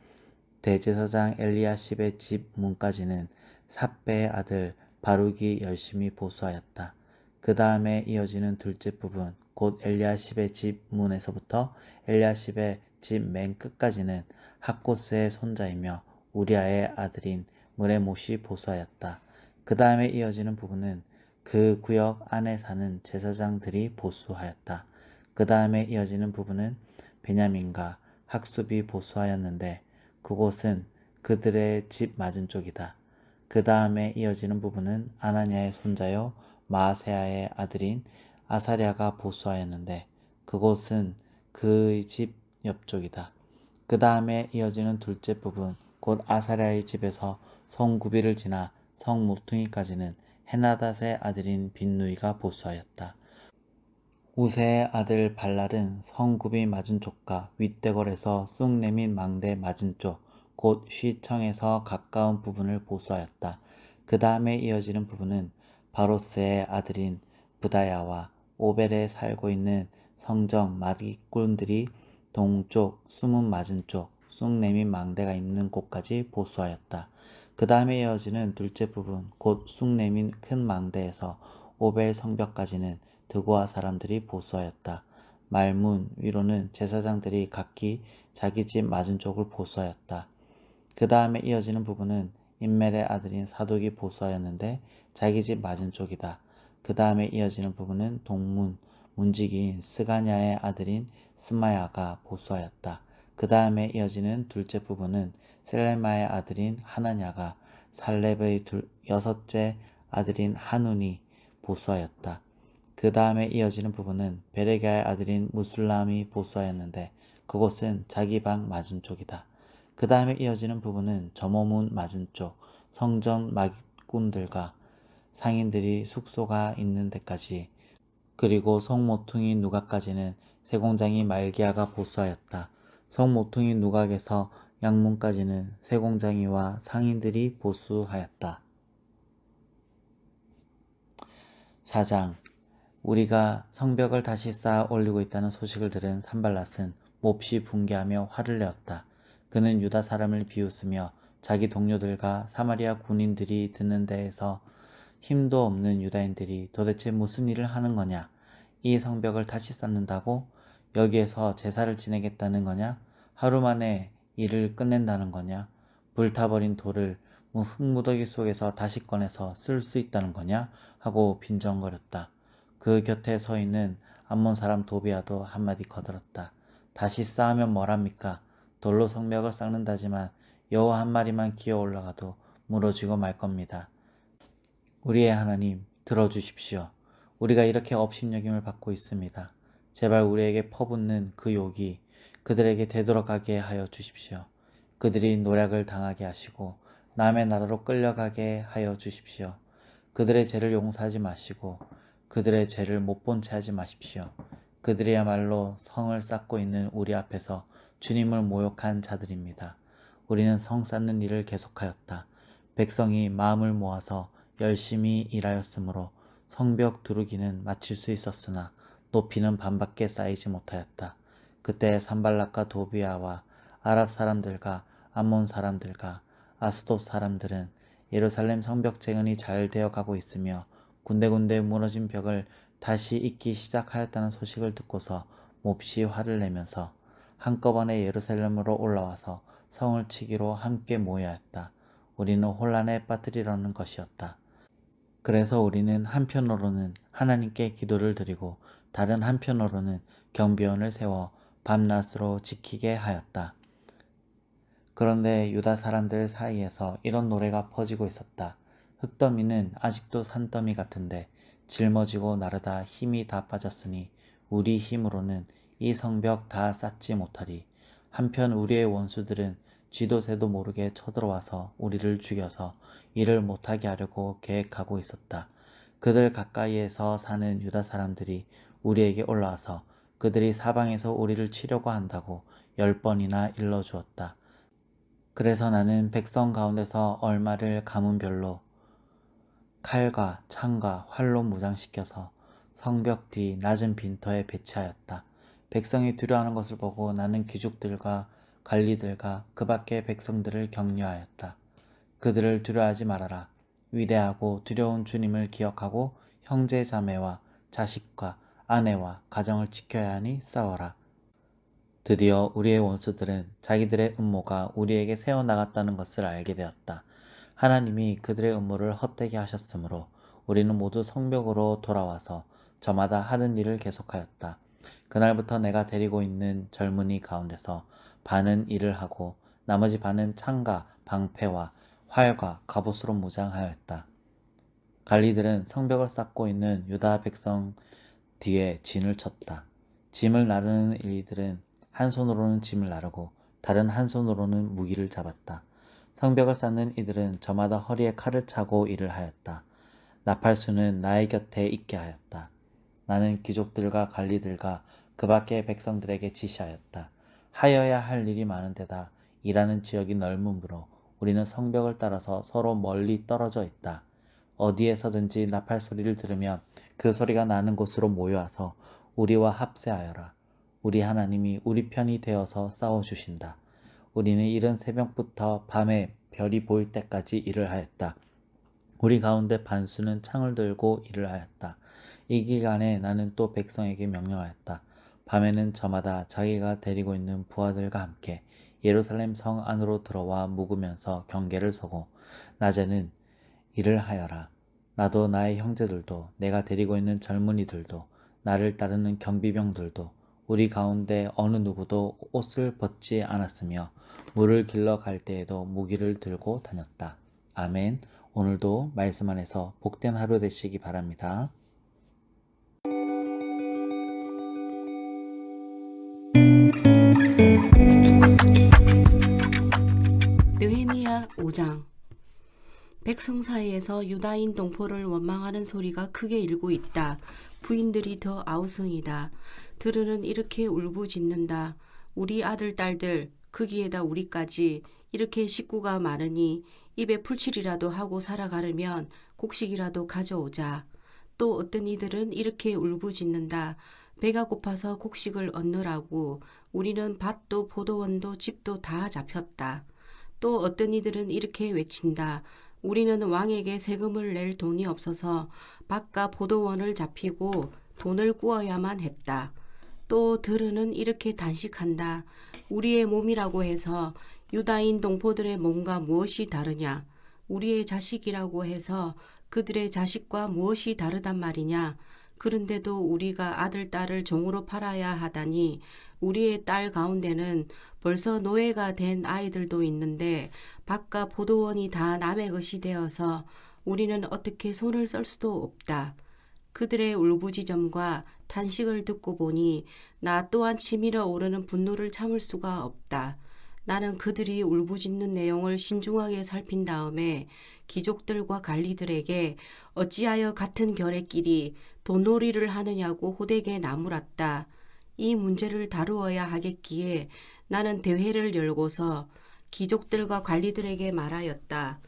대제사장 엘리야십의 집 문까지는 삿배의 아들 바룩이 열심히 보수하였다. 그 다음에 이어지는 둘째 부분, 곧 엘리야십의 집 문에서부터 엘리야십의 집 맨 끝까지는 학고스의 손자이며 우리아의 아들인 무레못이 보수하였다. 그 다음에 이어지는 부분은 그 구역 안에 사는 제사장들이 보수하였다. 그 다음에 이어지는 부분은 베냐민과 학습이 보수하였는데 그곳은 그들의 집 맞은 쪽이다. 그 다음에 이어지는 부분은 아나니아의 손자요 마아세야의 아들인 아사랴가 보수하였는데 그곳은 그의 집 옆쪽이다. 그 다음에 이어지는 둘째 부분, 곧 아사랴의 집에서 성 구비를 지나 성 모퉁이까지는 헤나닷의 아들인 빈누이가 보수하였다. 우세의 아들 발랄은 성 구비 맞은 쪽과 윗대궐에서 쑥 내민 망대 맞은 쪽, 곧 휘청에서 가까운 부분을 보수하였다. 그 다음에 이어지는 부분은 바로스의 아들인 부다야와 오벨에 살고 있는 성정 마기꾼들이 동쪽 수문 맞은 쪽, 쑥 내민 망대가 있는 곳까지 보수하였다. 그 다음에 이어지는 둘째 부분, 곧 쑥 내민 큰 망대에서 오벨 성벽까지는 드고아 사람들이 보수하였다. 말문 위로는 제사장들이 각기 자기 집 맞은 쪽을 보수하였다. 그 다음에 이어지는 부분은 인멜의 아들인 사독이 보수하였는데 자기 집 맞은 쪽이다. 그 다음에 이어지는 부분은 동문 문지기인 스가냐의 아들인 스마야가 보수하였다. 그 다음에 이어지는 둘째 부분은 셀레마의 아들인 하나냐가 살렙의 여섯째 아들인 하눈이 보수하였다. 그 다음에 이어지는 부분은 베레가의 아들인 무술람이 보수하였는데 그곳은 자기 방 맞은 쪽이다. 그 다음에 이어지는 부분은 점호문 맞은 쪽, 성전 마군들과 상인들이 숙소가 있는 데까지, 그리고 성모퉁이 누각까지는 세공장이 말기야가 보수하였다. 성모퉁이 누각에서 양문까지는 세공장이와 상인들이 보수하였다. 4장. 우리가 성벽을 다시 쌓아 올리고 있다는 소식을 들은 산발랏은 몹시 분개하며 화를 내었다. 그는 유다 사람을 비웃으며 자기 동료들과 사마리아 군인들이 듣는 데에서 힘도 없는 유다인들이 도대체 무슨 일을 하는 거냐? 이 성벽을 다시 쌓는다고? 여기에서 제사를 지내겠다는 거냐? 하루 만에 일을 끝낸다는 거냐? 불타버린 돌을 흙무더기 속에서 다시 꺼내서 쓸 수 있다는 거냐? 하고 빈정거렸다. 그 곁에 서 있는 암몬 사람 도비아도 한마디 거들었다. 다시 쌓으면 뭐랍니까? 돌로 성벽을 쌓는다지만 여호 한 마리만 기어 올라가도 무너지고 말 겁니다. 우리의 하나님, 들어주십시오. 우리가 이렇게 업신여김을 받고 있습니다. 제발 우리에게 퍼붓는 그 욕이 그들에게 되돌아가게 하여 주십시오. 그들이 노략을 당하게 하시고 남의 나라로 끌려가게 하여 주십시오. 그들의 죄를 용서하지 마시고 그들의 죄를 못 본 채 하지 마십시오. 그들이야말로 성을 쌓고 있는 우리 앞에서 주님을 모욕한 자들입니다. 우리는 성 쌓는 일을 계속하였다. 백성이 마음을 모아서 열심히 일하였으므로 성벽 두르기는 마칠 수 있었으나 높이는 반밖에 쌓이지 못하였다. 그때 산발락과 도비아와 아랍 사람들과 암몬 사람들과 아스돗 사람들은 예루살렘 성벽 재건이 잘 되어 가고 있으며 군데군데 무너진 벽을 다시 잇기 시작하였다는 소식을 듣고서 몹시 화를 내면서 한꺼번에 예루살렘으로 올라와서 성을 치기로 함께 모여야 했다. 우리는 혼란에 빠뜨리려는 것이었다. 그래서 우리는 한편으로는 하나님께 기도를 드리고 다른 한편으로는 경비원을 세워 밤낮으로 지키게 하였다. 그런데 유다 사람들 사이에서 이런 노래가 퍼지고 있었다. 흙더미는 아직도 산더미 같은데 짊어지고 나르다 힘이 다 빠졌으니 우리 힘으로는 이 성벽 다 쌓지 못하리. 한편 우리의 원수들은 쥐도 새도 모르게 쳐들어와서 우리를 죽여서 일을 못하게 하려고 계획하고 있었다. 그들 가까이에서 사는 유다 사람들이 우리에게 올라와서 그들이 사방에서 우리를 치려고 한다고 10번이나 일러주었다. 그래서 나는 백성 가운데서 얼마를 가문별로 칼과 창과 활로 무장시켜서 성벽 뒤 낮은 빈터에 배치하였다. 백성이 두려워하는 것을 보고 나는 귀족들과 관리들과 그 밖의 백성들을 격려하였다. 그들을 두려워하지 말아라. 위대하고 두려운 주님을 기억하고 형제 자매와 자식과 아내와 가정을 지켜야 하니 싸워라. 드디어 우리의 원수들은 자기들의 음모가 우리에게 새어나갔다는 것을 알게 되었다. 하나님이 그들의 음모를 헛되게 하셨으므로 우리는 모두 성벽으로 돌아와서 저마다 하는 일을 계속하였다. 그날부터 내가 데리고 있는 젊은이 가운데서 반은 일을 하고 나머지 반은 창과 방패와 활과 갑옷으로 무장하였다. 관리들은 성벽을 쌓고 있는 유다 백성 뒤에 진을 쳤다. 짐을 나르는 이들은 한 손으로는 짐을 나르고 다른 한 손으로는 무기를 잡았다. 성벽을 쌓는 이들은 저마다 허리에 칼을 차고 일을 하였다. 나팔수는 나의 곁에 있게 하였다. 나는 귀족들과 관리들과 그 밖의 백성들에게 지시하였다. 하여야 할 일이 많은 데다 일하는 지역이 넓으므로 우리는 성벽을 따라서 서로 멀리 떨어져 있다. 어디에서든지 나팔 소리를 들으면 그 소리가 나는 곳으로 모여와서 우리와 합세하여라. 우리 하나님이 우리 편이 되어서 싸워주신다. 우리는 이른 새벽부터 밤에 별이 보일 때까지 일을 하였다. 우리 가운데 반수는 창을 들고 일을 하였다. 이 기간에 나는 또 백성에게 명령하였다. 밤에는 저마다 자기가 데리고 있는 부하들과 함께 예루살렘 성 안으로 들어와 묵으면서 경계를 서고 낮에는 일을 하여라. 나도 나의 형제들도 내가 데리고 있는 젊은이들도 나를 따르는 경비병들도 우리 가운데 어느 누구도 옷을 벗지 않았으며 물을 길러 갈 때에도 무기를 들고 다녔다. 아멘. 오늘도 말씀 안에서 복된 하루 되시기 바랍니다. 느헤미야 5장. 백성 사이에서 유다인 동포를 원망하는 소리가 크게 일고 있다. 부인들이 더 아우성이다. 들으는 이렇게 울부짖는다. 우리 아들 딸들, 거기에다 우리까지 이렇게 식구가 많으니 입에 풀칠이라도 하고 살아가려면 곡식이라도 가져오자. 또 어떤 이들은 이렇게 울부짖는다. 배가 고파서 곡식을 얻느라고 우리는 밭도 포도원도 집도 다 잡혔다. 또 어떤 이들은 이렇게 외친다. 우리는 왕에게 세금을 낼 돈이 없어서 밭과 포도원을 잡히고 돈을 꾸어야만 했다. 또 들으는 이렇게 단식한다. 우리의 몸이라고 해서 유다인 동포들의 몸과 무엇이 다르냐? 우리의 자식이라고 해서 그들의 자식과 무엇이 다르단 말이냐? 그런데도 우리가 아들, 딸을 종으로 팔아야 하다니 우리의 딸 가운데는 벌써 노예가 된 아이들도 있는데 밭과 포도원이 다 남의 것이 되어서 우리는 어떻게 손을 쓸 수도 없다. 그들의 울부짖음과 탄식을 듣고 보니 나 또한 치밀어 오르는 분노를 참을 수가 없다. 나는 그들이 울부짖는 내용을 신중하게 살핀 다음에 귀족들과 관리들에게 어찌하여 같은 결의끼리 돈놀이를 하느냐고 호되게 나무랐다. 이 문제를 다루어야 하겠기에 나는 대회를 열고서 귀족들과 관리들에게 말하였다.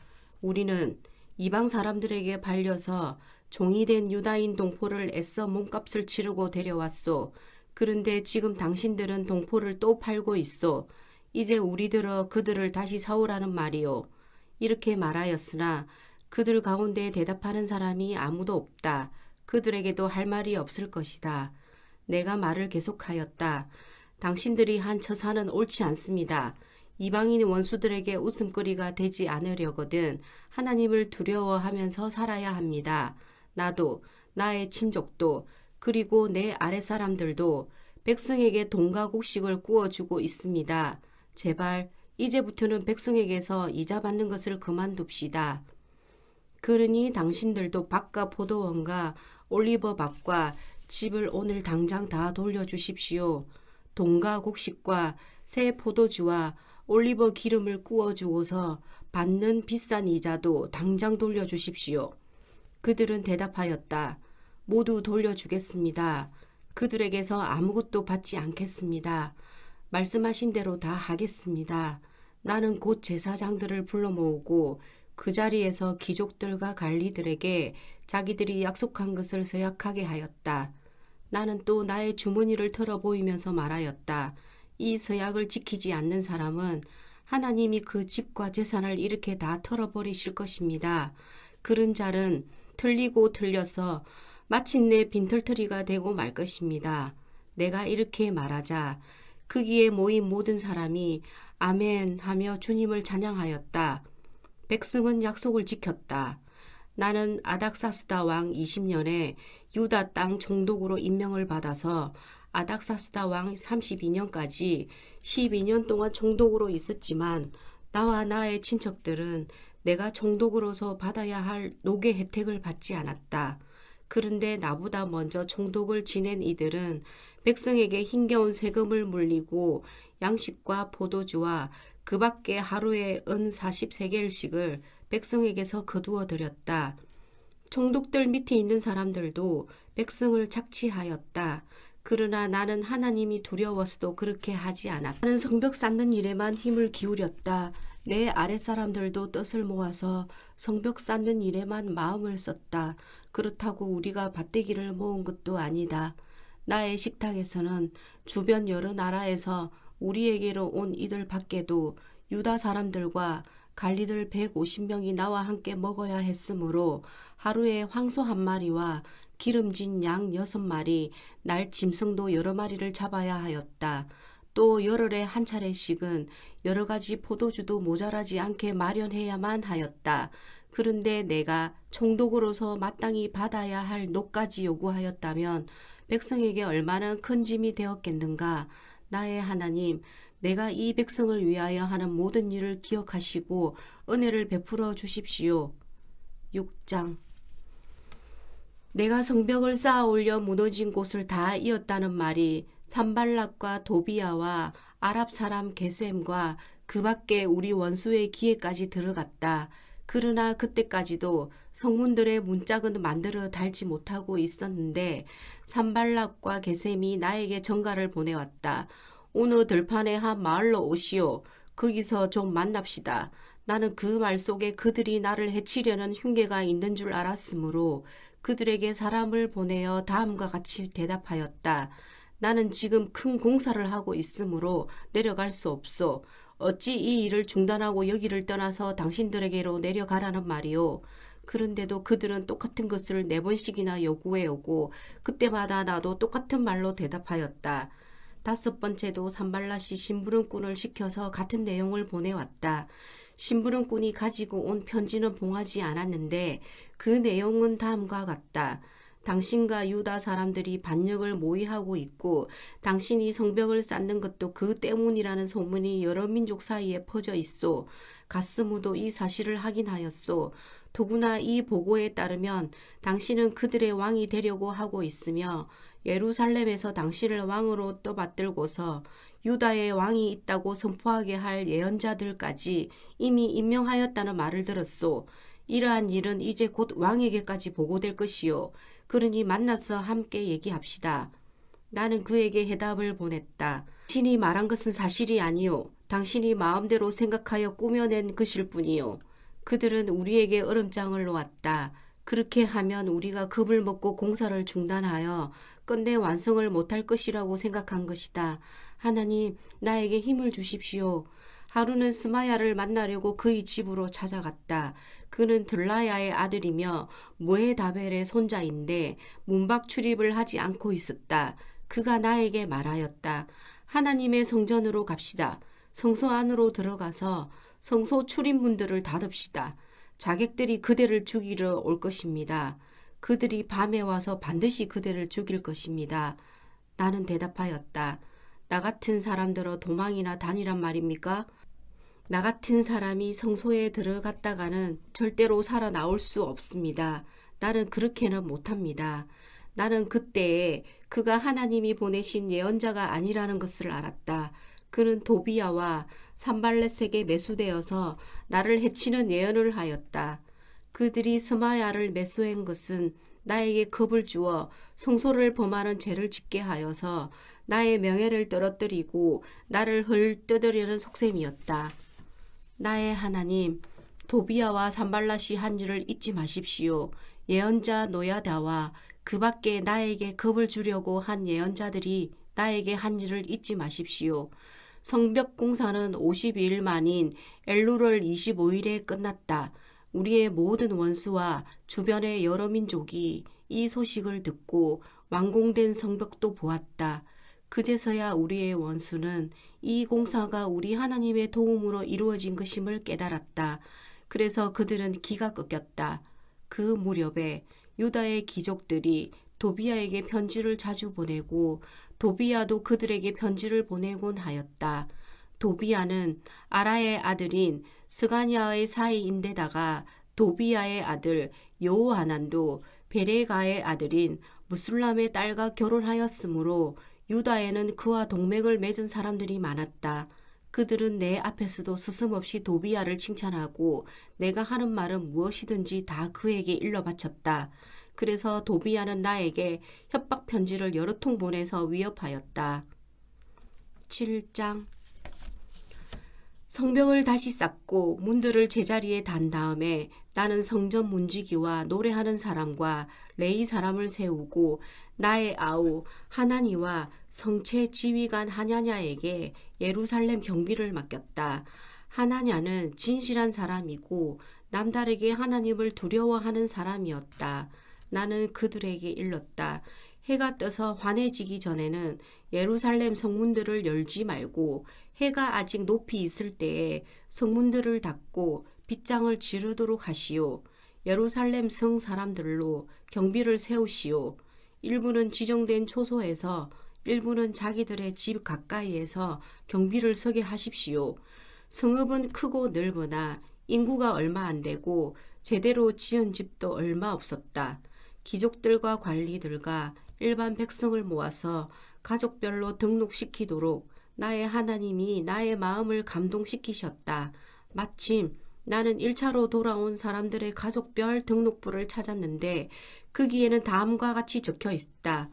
우리는 이방 사람들에게 발려서 종이 된 유다인 동포를 애써 몸값을 치르고 데려왔소. 그런데 지금 당신들은 동포를 또 팔고 있소. 이제 우리들어 그들을 다시 사오라는 말이오. 이렇게 말하였으나 그들 가운데 대답하는 사람이 아무도 없다. 그들에게도 할 말이 없을 것이다. 내가 말을 계속하였다. 당신들이 한 처사는 옳지 않습니다. 이방인 원수들에게 웃음거리가 되지 않으려거든 하나님을 두려워하면서 살아야 합니다. 나도, 나의 친족도, 그리고 내 아랫사람들도 백성에게 돈과 곡식을 구워주고 있습니다. 제발 이제부터는 백성에게서 이자 받는 것을 그만둡시다. 그러니 당신들도 밭과 포도원과 올리버밭과 집을 오늘 당장 다 돌려주십시오. 돈과 곡식과 새 포도주와 올리버 기름을 구워주고서 받는 비싼 이자도 당장 돌려주십시오. 그들은 대답하였다. 모두 돌려주겠습니다. 그들에게서 아무것도 받지 않겠습니다. 말씀하신 대로 다 하겠습니다. 나는 곧 제사장들을 불러 모으고 그 자리에서 귀족들과 관리들에게 자기들이 약속한 것을 서약하게 하였다. 나는 또 나의 주머니를 털어 보이면서 말하였다. 이 서약을 지키지 않는 사람은 하나님이 그 집과 재산을 이렇게 다 털어버리실 것입니다. 그런 자는 틀리고 틀려서 마침내 빈털터리가 되고 말 것입니다. 내가 이렇게 말하자 거기에 모인 모든 사람이 아멘 하며 주님을 찬양하였다. 백성은 약속을 지켰다. 나는 아닥사스다 왕 20년에 유다 땅 총독으로 임명을 받아서 아닥사스다 왕 32년까지 12년 동안 총독으로 있었지만 나와 나의 친척들은 내가 총독으로서 받아야 할 노개 혜택을 받지 않았다. 그런데 나보다 먼저 총독을 지낸 이들은 백성에게 힘겨운 세금을 물리고 양식과 포도주와 그 밖에 하루에 은 43개일씩을 백성에게서 거두어 들였다. 총독들 밑에 있는 사람들도 백성을 착취하였다. 그러나 나는 하나님이 두려워서도 그렇게 하지 않았다. 나는 성벽 쌓는 일에만 힘을 기울였다. 내 아랫사람들도 뜻을 모아서 성벽 쌓는 일에만 마음을 썼다. 그렇다고 우리가 밭대기를 모은 것도 아니다. 나의 식탁에서는 주변 여러 나라에서 우리에게로 온 이들 밖에도 유다 사람들과 관리들 150명이 나와 함께 먹어야 했으므로 하루에 황소 1마리와 기름진 양 6마리, 날 짐승도 여러 마리를 잡아야 하였다. 또 열흘에 한 차례씩은 여러 가지 포도주도 모자라지 않게 마련해야만 하였다. 그런데 내가 총독으로서 마땅히 받아야 할 노까지 요구하였다면 백성에게 얼마나 큰 짐이 되었겠는가. 나의 하나님, 내가 이 백성을 위하여 하는 모든 일을 기억하시고 은혜를 베풀어 주십시오. 6장. 내가 성벽을 쌓아 올려 무너진 곳을 다 이었다는 말이 산발락과 도비야와 아랍 사람 게셈과 그 밖에 우리 원수의 귀에까지 들어갔다. 그러나 그때까지도 성문들의 문짝은 만들어 달지 못하고 있었는데 산발락과 게셈이 나에게 전가를 보내왔다. 어느 들판의 한 마을로 오시오. 거기서 좀 만납시다. 나는 그 말 속에 그들이 나를 해치려는 흉계가 있는 줄 알았으므로 그들에게 사람을 보내어 다음과 같이 대답하였다. 나는 지금 큰 공사를 하고 있으므로 내려갈 수 없소. 어찌 이 일을 중단하고 여기를 떠나서 당신들에게로 내려가라는 말이오. 그런데도 그들은 똑같은 것을 4번씩이나 요구해 오고 그때마다 나도 똑같은 말로 대답하였다. 5번째도 산발랏이 심부름꾼을 시켜서 같은 내용을 보내왔다. 심부름꾼이 가지고 온 편지는 봉하지 않았는데 그 내용은 다음과 같다. 당신과 유다 사람들이 반역을 모의하고 있고 당신이 성벽을 쌓는 것도 그 때문이라는 소문이 여러 민족 사이에 퍼져 있소. 가스무도 이 사실을 확인하였소. 더구나 이 보고에 따르면 당신은 그들의 왕이 되려고 하고 있으며 예루살렘에서 당신을 왕으로 떠받들고서 유다의 왕이 있다고 선포하게 할 예언자들까지 이미 임명하였다는 말을 들었소. 이러한 일은 이제 곧 왕에게까지 보고될 것이요. 그러니 만나서 함께 얘기합시다. 나는 그에게 해답을 보냈다. 당신이 말한 것은 사실이 아니요. 당신이 마음대로 생각하여 꾸며낸 것일 뿐이요. 그들은 우리에게 얼음장을 놓았다. 그렇게 하면 우리가 겁을 먹고 공사를 중단하여 끝내 완성을 못할 것이라고 생각한 것이다. 하나님, 나에게 힘을 주십시오. 하루는 스마야를 만나려고 그의 집으로 찾아갔다. 그는 들라야의 아들이며 무에다벨의 손자인데 문밖 출입을 하지 않고 있었다. 그가 나에게 말하였다. 하나님의 성전으로 갑시다. 성소 안으로 들어가서 성소 출입문들을 닫읍시다. 자객들이 그대를 죽이러 올 것입니다. 그들이 밤에 와서 반드시 그대를 죽일 것입니다. 나는 대답하였다. 나 같은 사람들어 도망이나 다니란 말입니까? 나 같은 사람이 성소에 들어갔다가는 절대로 살아나올 수 없습니다. 나는 그렇게는 못합니다. 나는 그때에 그가 하나님이 보내신 예언자가 아니라는 것을 알았다. 그는 도비야와 산발렛에게 매수되어서 나를 해치는 예언을 하였다. 그들이 스마야를 매수한 것은 나에게 겁을 주어 성소를 범하는 죄를 짓게 하여서 나의 명예를 떨어뜨리고 나를 헐뜯으려는 속셈이었다. 나의 하나님, 도비야와 산발랏이 한 일을 잊지 마십시오. 예언자 노야다와 그 밖에 나에게 겁을 주려고 한 예언자들이 나에게 한 일을 잊지 마십시오. 성벽 공사는 52일 만인 엘루럴 25일에 끝났다. 우리의 모든 원수와 주변의 여러 민족이 이 소식을 듣고 완공된 성벽도 보았다. 그제서야 우리의 원수는 이 공사가 우리 하나님의 도움으로 이루어진 것임을 깨달았다. 그래서 그들은 기가 꺾였다. 그 무렵에 유다의 귀족들이 도비야에게 편지를 자주 보내고 도비야도 그들에게 편지를 보내곤 하였다. 도비야는 아라의 아들인 스가냐의 사이인데다가 도비야의 아들 여호하난도 베레가의 아들인 무술람의 딸과 결혼하였으므로 유다에는 그와 동맹을 맺은 사람들이 많았다. 그들은 내 앞에서도 스스럼없이 도비야를 칭찬하고 내가 하는 말은 무엇이든지 다 그에게 일러 바쳤다. 그래서 도비야는 나에게 협박 편지를 여러 통 보내서 위협하였다. 7장 성벽을 다시 쌓고 문들을 제자리에 단 다음에 나는 성전 문지기와 노래하는 사람과 레위 사람을 세우고 나의 아우 하나니와 성체 지휘관 하냐냐에게 예루살렘 경비를 맡겼다. 하나냐는 진실한 사람이고 남다르게 하나님을 두려워하는 사람이었다. 나는 그들에게 일렀다. 해가 떠서 환해지기 전에는 예루살렘 성문들을 열지 말고 해가 아직 높이 있을 때에 성문들을 닫고 빗장을 지르도록 하시오. 예루살렘 성 사람들로 경비를 세우시오. 일부는 지정된 초소에서 일부는 자기들의 집 가까이에서 경비를 서게 하십시오. 성읍은 크고 넓으나 인구가 얼마 안 되고 제대로 지은 집도 얼마 없었다. 귀족들과 관리들과 일반 백성을 모아서 가족별로 등록시키도록 나의 하나님이 나의 마음을 감동시키셨다. 마침 나는 1차로 돌아온 사람들의 가족별 등록부를 찾았는데 거기에는 다음과 같이 적혀 있다.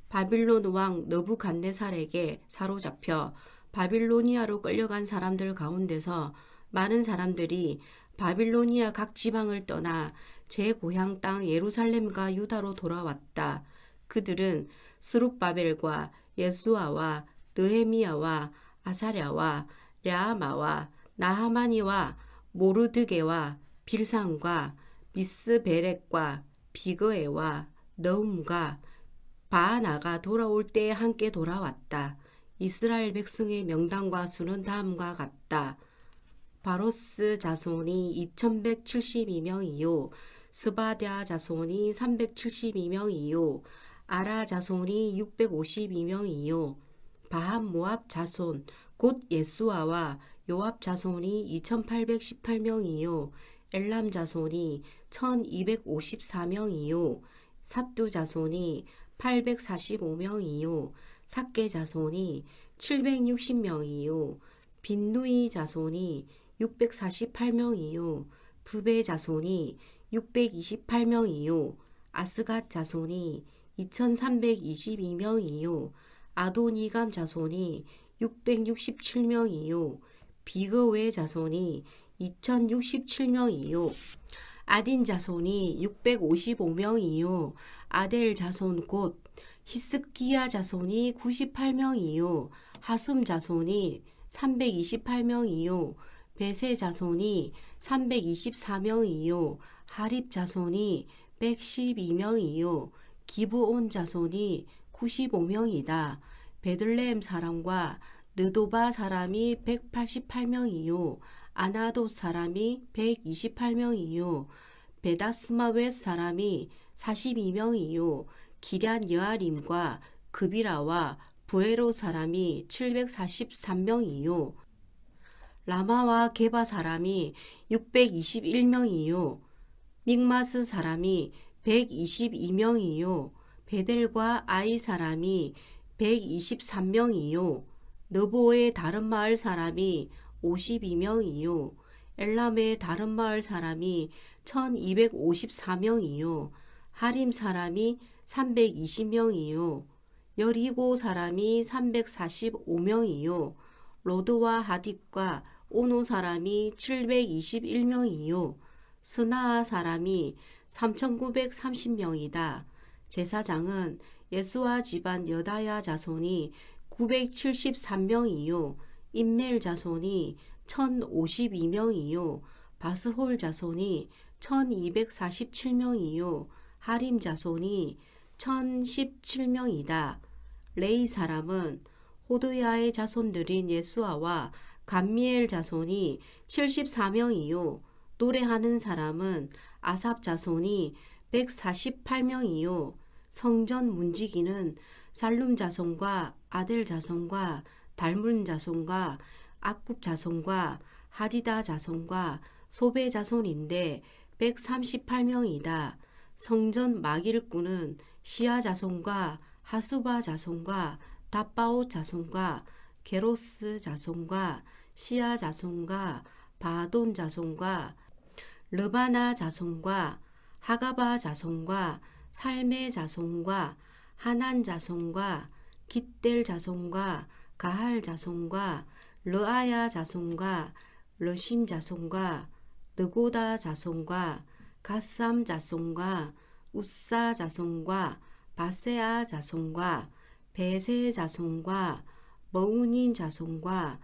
바빌론 왕 느부갓네살에게 사로잡혀 바빌로니아로 끌려간 사람들 가운데서 많은 사람들이 바빌로니아 각 지방을 떠나 제 고향 땅 예루살렘과 유다로 돌아왔다. 그들은 스룹바벨과 예수아와 느헤미야와 아사랴와 랴마와 나하마니와 모르드게와 빌상과 미스베렉과 비거에와 너움과 바하나가 돌아올 때에 함께 돌아왔다. 이스라엘 백성의 명단과 수는 다음과 같다. 바로스 자손이 2172명이요 스바랴 자손이 372명이요 아라 자손이 652명이요 바한 모압 자손 곧 예수아와 요압 자손이 2818명이요 엘람 자손이 1254명이요 삿두 자손이 845명이요 삭게 자손이 760명이요 빈누이 자손이 648명이요 부베 자손이 628명이요 아스갓 자손이 2322명이요 아도니감 자손이 667명이요 비거웨 자손이 2067명이요 아딘 자손이 655명이요 아델 자손 곧 히스기야 자손이 98명이요 하숨 자손이 328명이요 베세 자손이 324명이요 하립 자손이 112명이요 기브온 자손이 95명이다. 베들레헴 사람과 느도바 사람이 188명이요. 아나돗 사람이 128명이요. 베다스마웻 사람이 42명이요. 기럇 여아림과 그비라와 부에로 사람이 743명이요. 라마와 게바 사람이 621명이요. 믹마스 사람이 122명이요. 베델과 아이 사람이 123명이요. 느보의 다른 마을 사람이 52명이요. 엘람의 다른 마을 사람이 1254명이요. 하림 사람이 320명이요. 여리고 사람이 345명이요. 로드와 하딕과 오노 사람이 721명이요. 스나아 사람이 3930명이다. 제사장은 예수아 집안 여다야 자손이 973명이요. 임멜 자손이 1052명이요. 바스홀 자손이 1247명이요. 하림 자손이 1017명이다. 레이 사람은 호드야의 자손들인 예수아와 감미엘 자손이 74명이요. 노래하는 사람은 아삽 자손이 148명이요. 성전 문지기는 살룸 자손과 아델 자손과 달문 자손과 악굽 자손과 하디다 자손과 소베 자손인데 138명이다. 성전 막일꾼은 시아 자손과 하수바 자손과 다바오 자손과 게로스 자손과 시아 자손과 바돈 자손과 르바나 자손과 하가바 자손과 살메 자손과 하난 자손과 깃델 자손과 가할 자손과 르아야 자손과 르신 자손과 느고다 자손과 갓삼 자손과 우사 자손과 바세아 자손과 베세 자손과 머우님 자손과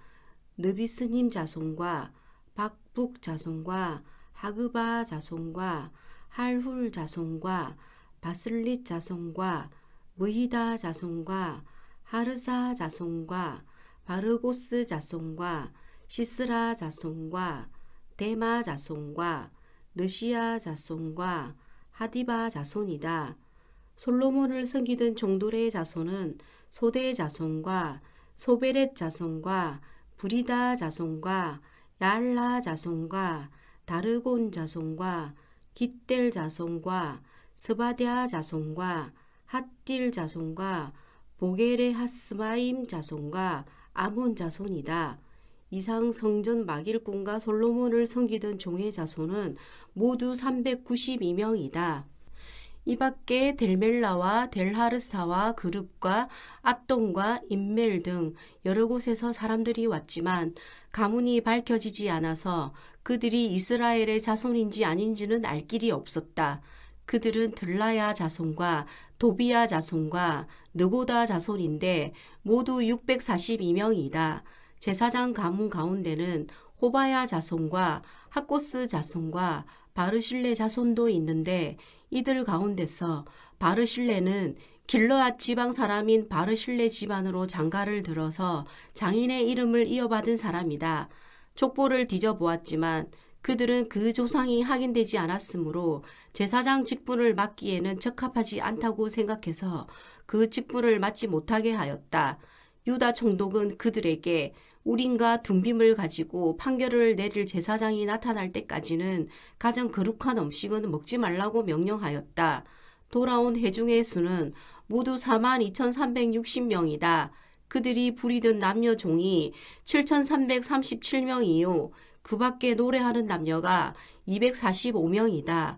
느비스님 자손과 박북 자손과 하그바 자손과 할훌 자손과 바슬릿 자손과 무히다 자손과 하르사 자손과 바르고스 자손과 시스라 자손과 데마 자손과 느시아 자손과 하디바 자손이다. 솔로몬을 섬기던 종돌의 자손은 소대 자손과 소베렛 자손과 브리다 자손과 얄라 자손과 다르곤 자손과 깃델 자손과 스바디아 자손과 핫딜 자손과 보게레 하스마임 자손과 아몬 자손이다. 이상 성전 막일꾼과 솔로몬을 섬기던 종의 자손은 모두 392명이다. 이 밖에 델멜라와 델하르사와 그룹과 앗돈과 임멜 등 여러 곳에서 사람들이 왔지만 가문이 밝혀지지 않아서 그들이 이스라엘의 자손인지 아닌지는 알 길이 없었다. 그들은 들라야 자손과 도비야 자손과 느고다 자손인데 모두 642명이다. 제사장 가문 가운데는 호바야 자손과 하코스 자손과 바르실레 자손도 있는데 이들 가운데서 바르실레는 길르앗 지방 사람인 바르실레 집안으로 장가를 들어서 장인의 이름을 이어받은 사람이다. 족보를 뒤져보았지만 그들은 그 조상이 확인되지 않았으므로 제사장 직분을 맡기에는 적합하지 않다고 생각해서 그 직분을 맡지 못하게 하였다. 유다 총독은 그들에게 우림과 둠빔을 가지고 판결을 내릴 제사장이 나타날 때까지는 가장 거룩한 음식은 먹지 말라고 명령하였다. 돌아온 회중의 수는 모두 42,360명이다. 그들이 부리던 남녀 종이 7,337명이요. 그 밖에 노래하는 남녀가 245명이다.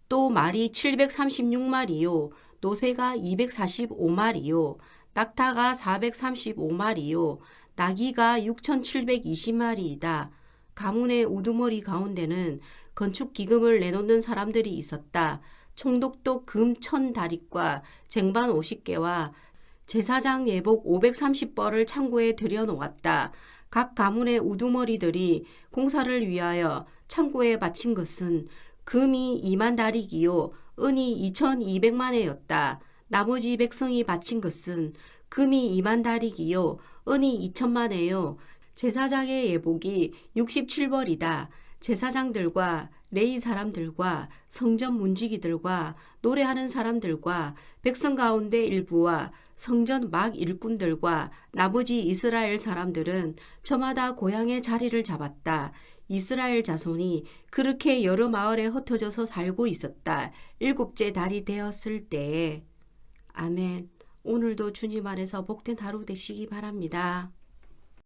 또 말이 736마리요. 노새가 245마리요. 낙타가 435마리요. 나귀가 6,720마리이다. 가문의 우두머리 가운데는 건축기금을 내놓는 사람들이 있었다. 총독도 금 1,000다릿과 쟁반 50개와 제사장 예복 530벌을 창고에 들여놓았다. 각 가문의 우두머리들이 공사를 위하여 창고에 바친 것은 금이 2만 다리기요, 은이 2,200만회였다. 나머지 백성이 바친 것은 금이 2만 다리기요, 은이 2천만에요. 제사장의 예복이 67벌이다. 제사장들과 레위 사람들과 성전 문지기들과 노래하는 사람들과 백성 가운데 일부와 성전 막 일꾼들과 나머지 이스라엘 사람들은 저마다 고향의 자리를 잡았다. 이스라엘 자손이 그렇게 여러 마을에 흩어져서 살고 있었다. 7째 달이 되었을 때에. 아멘. 오늘도 주님 안에서 복된 하루 되시기 바랍니다.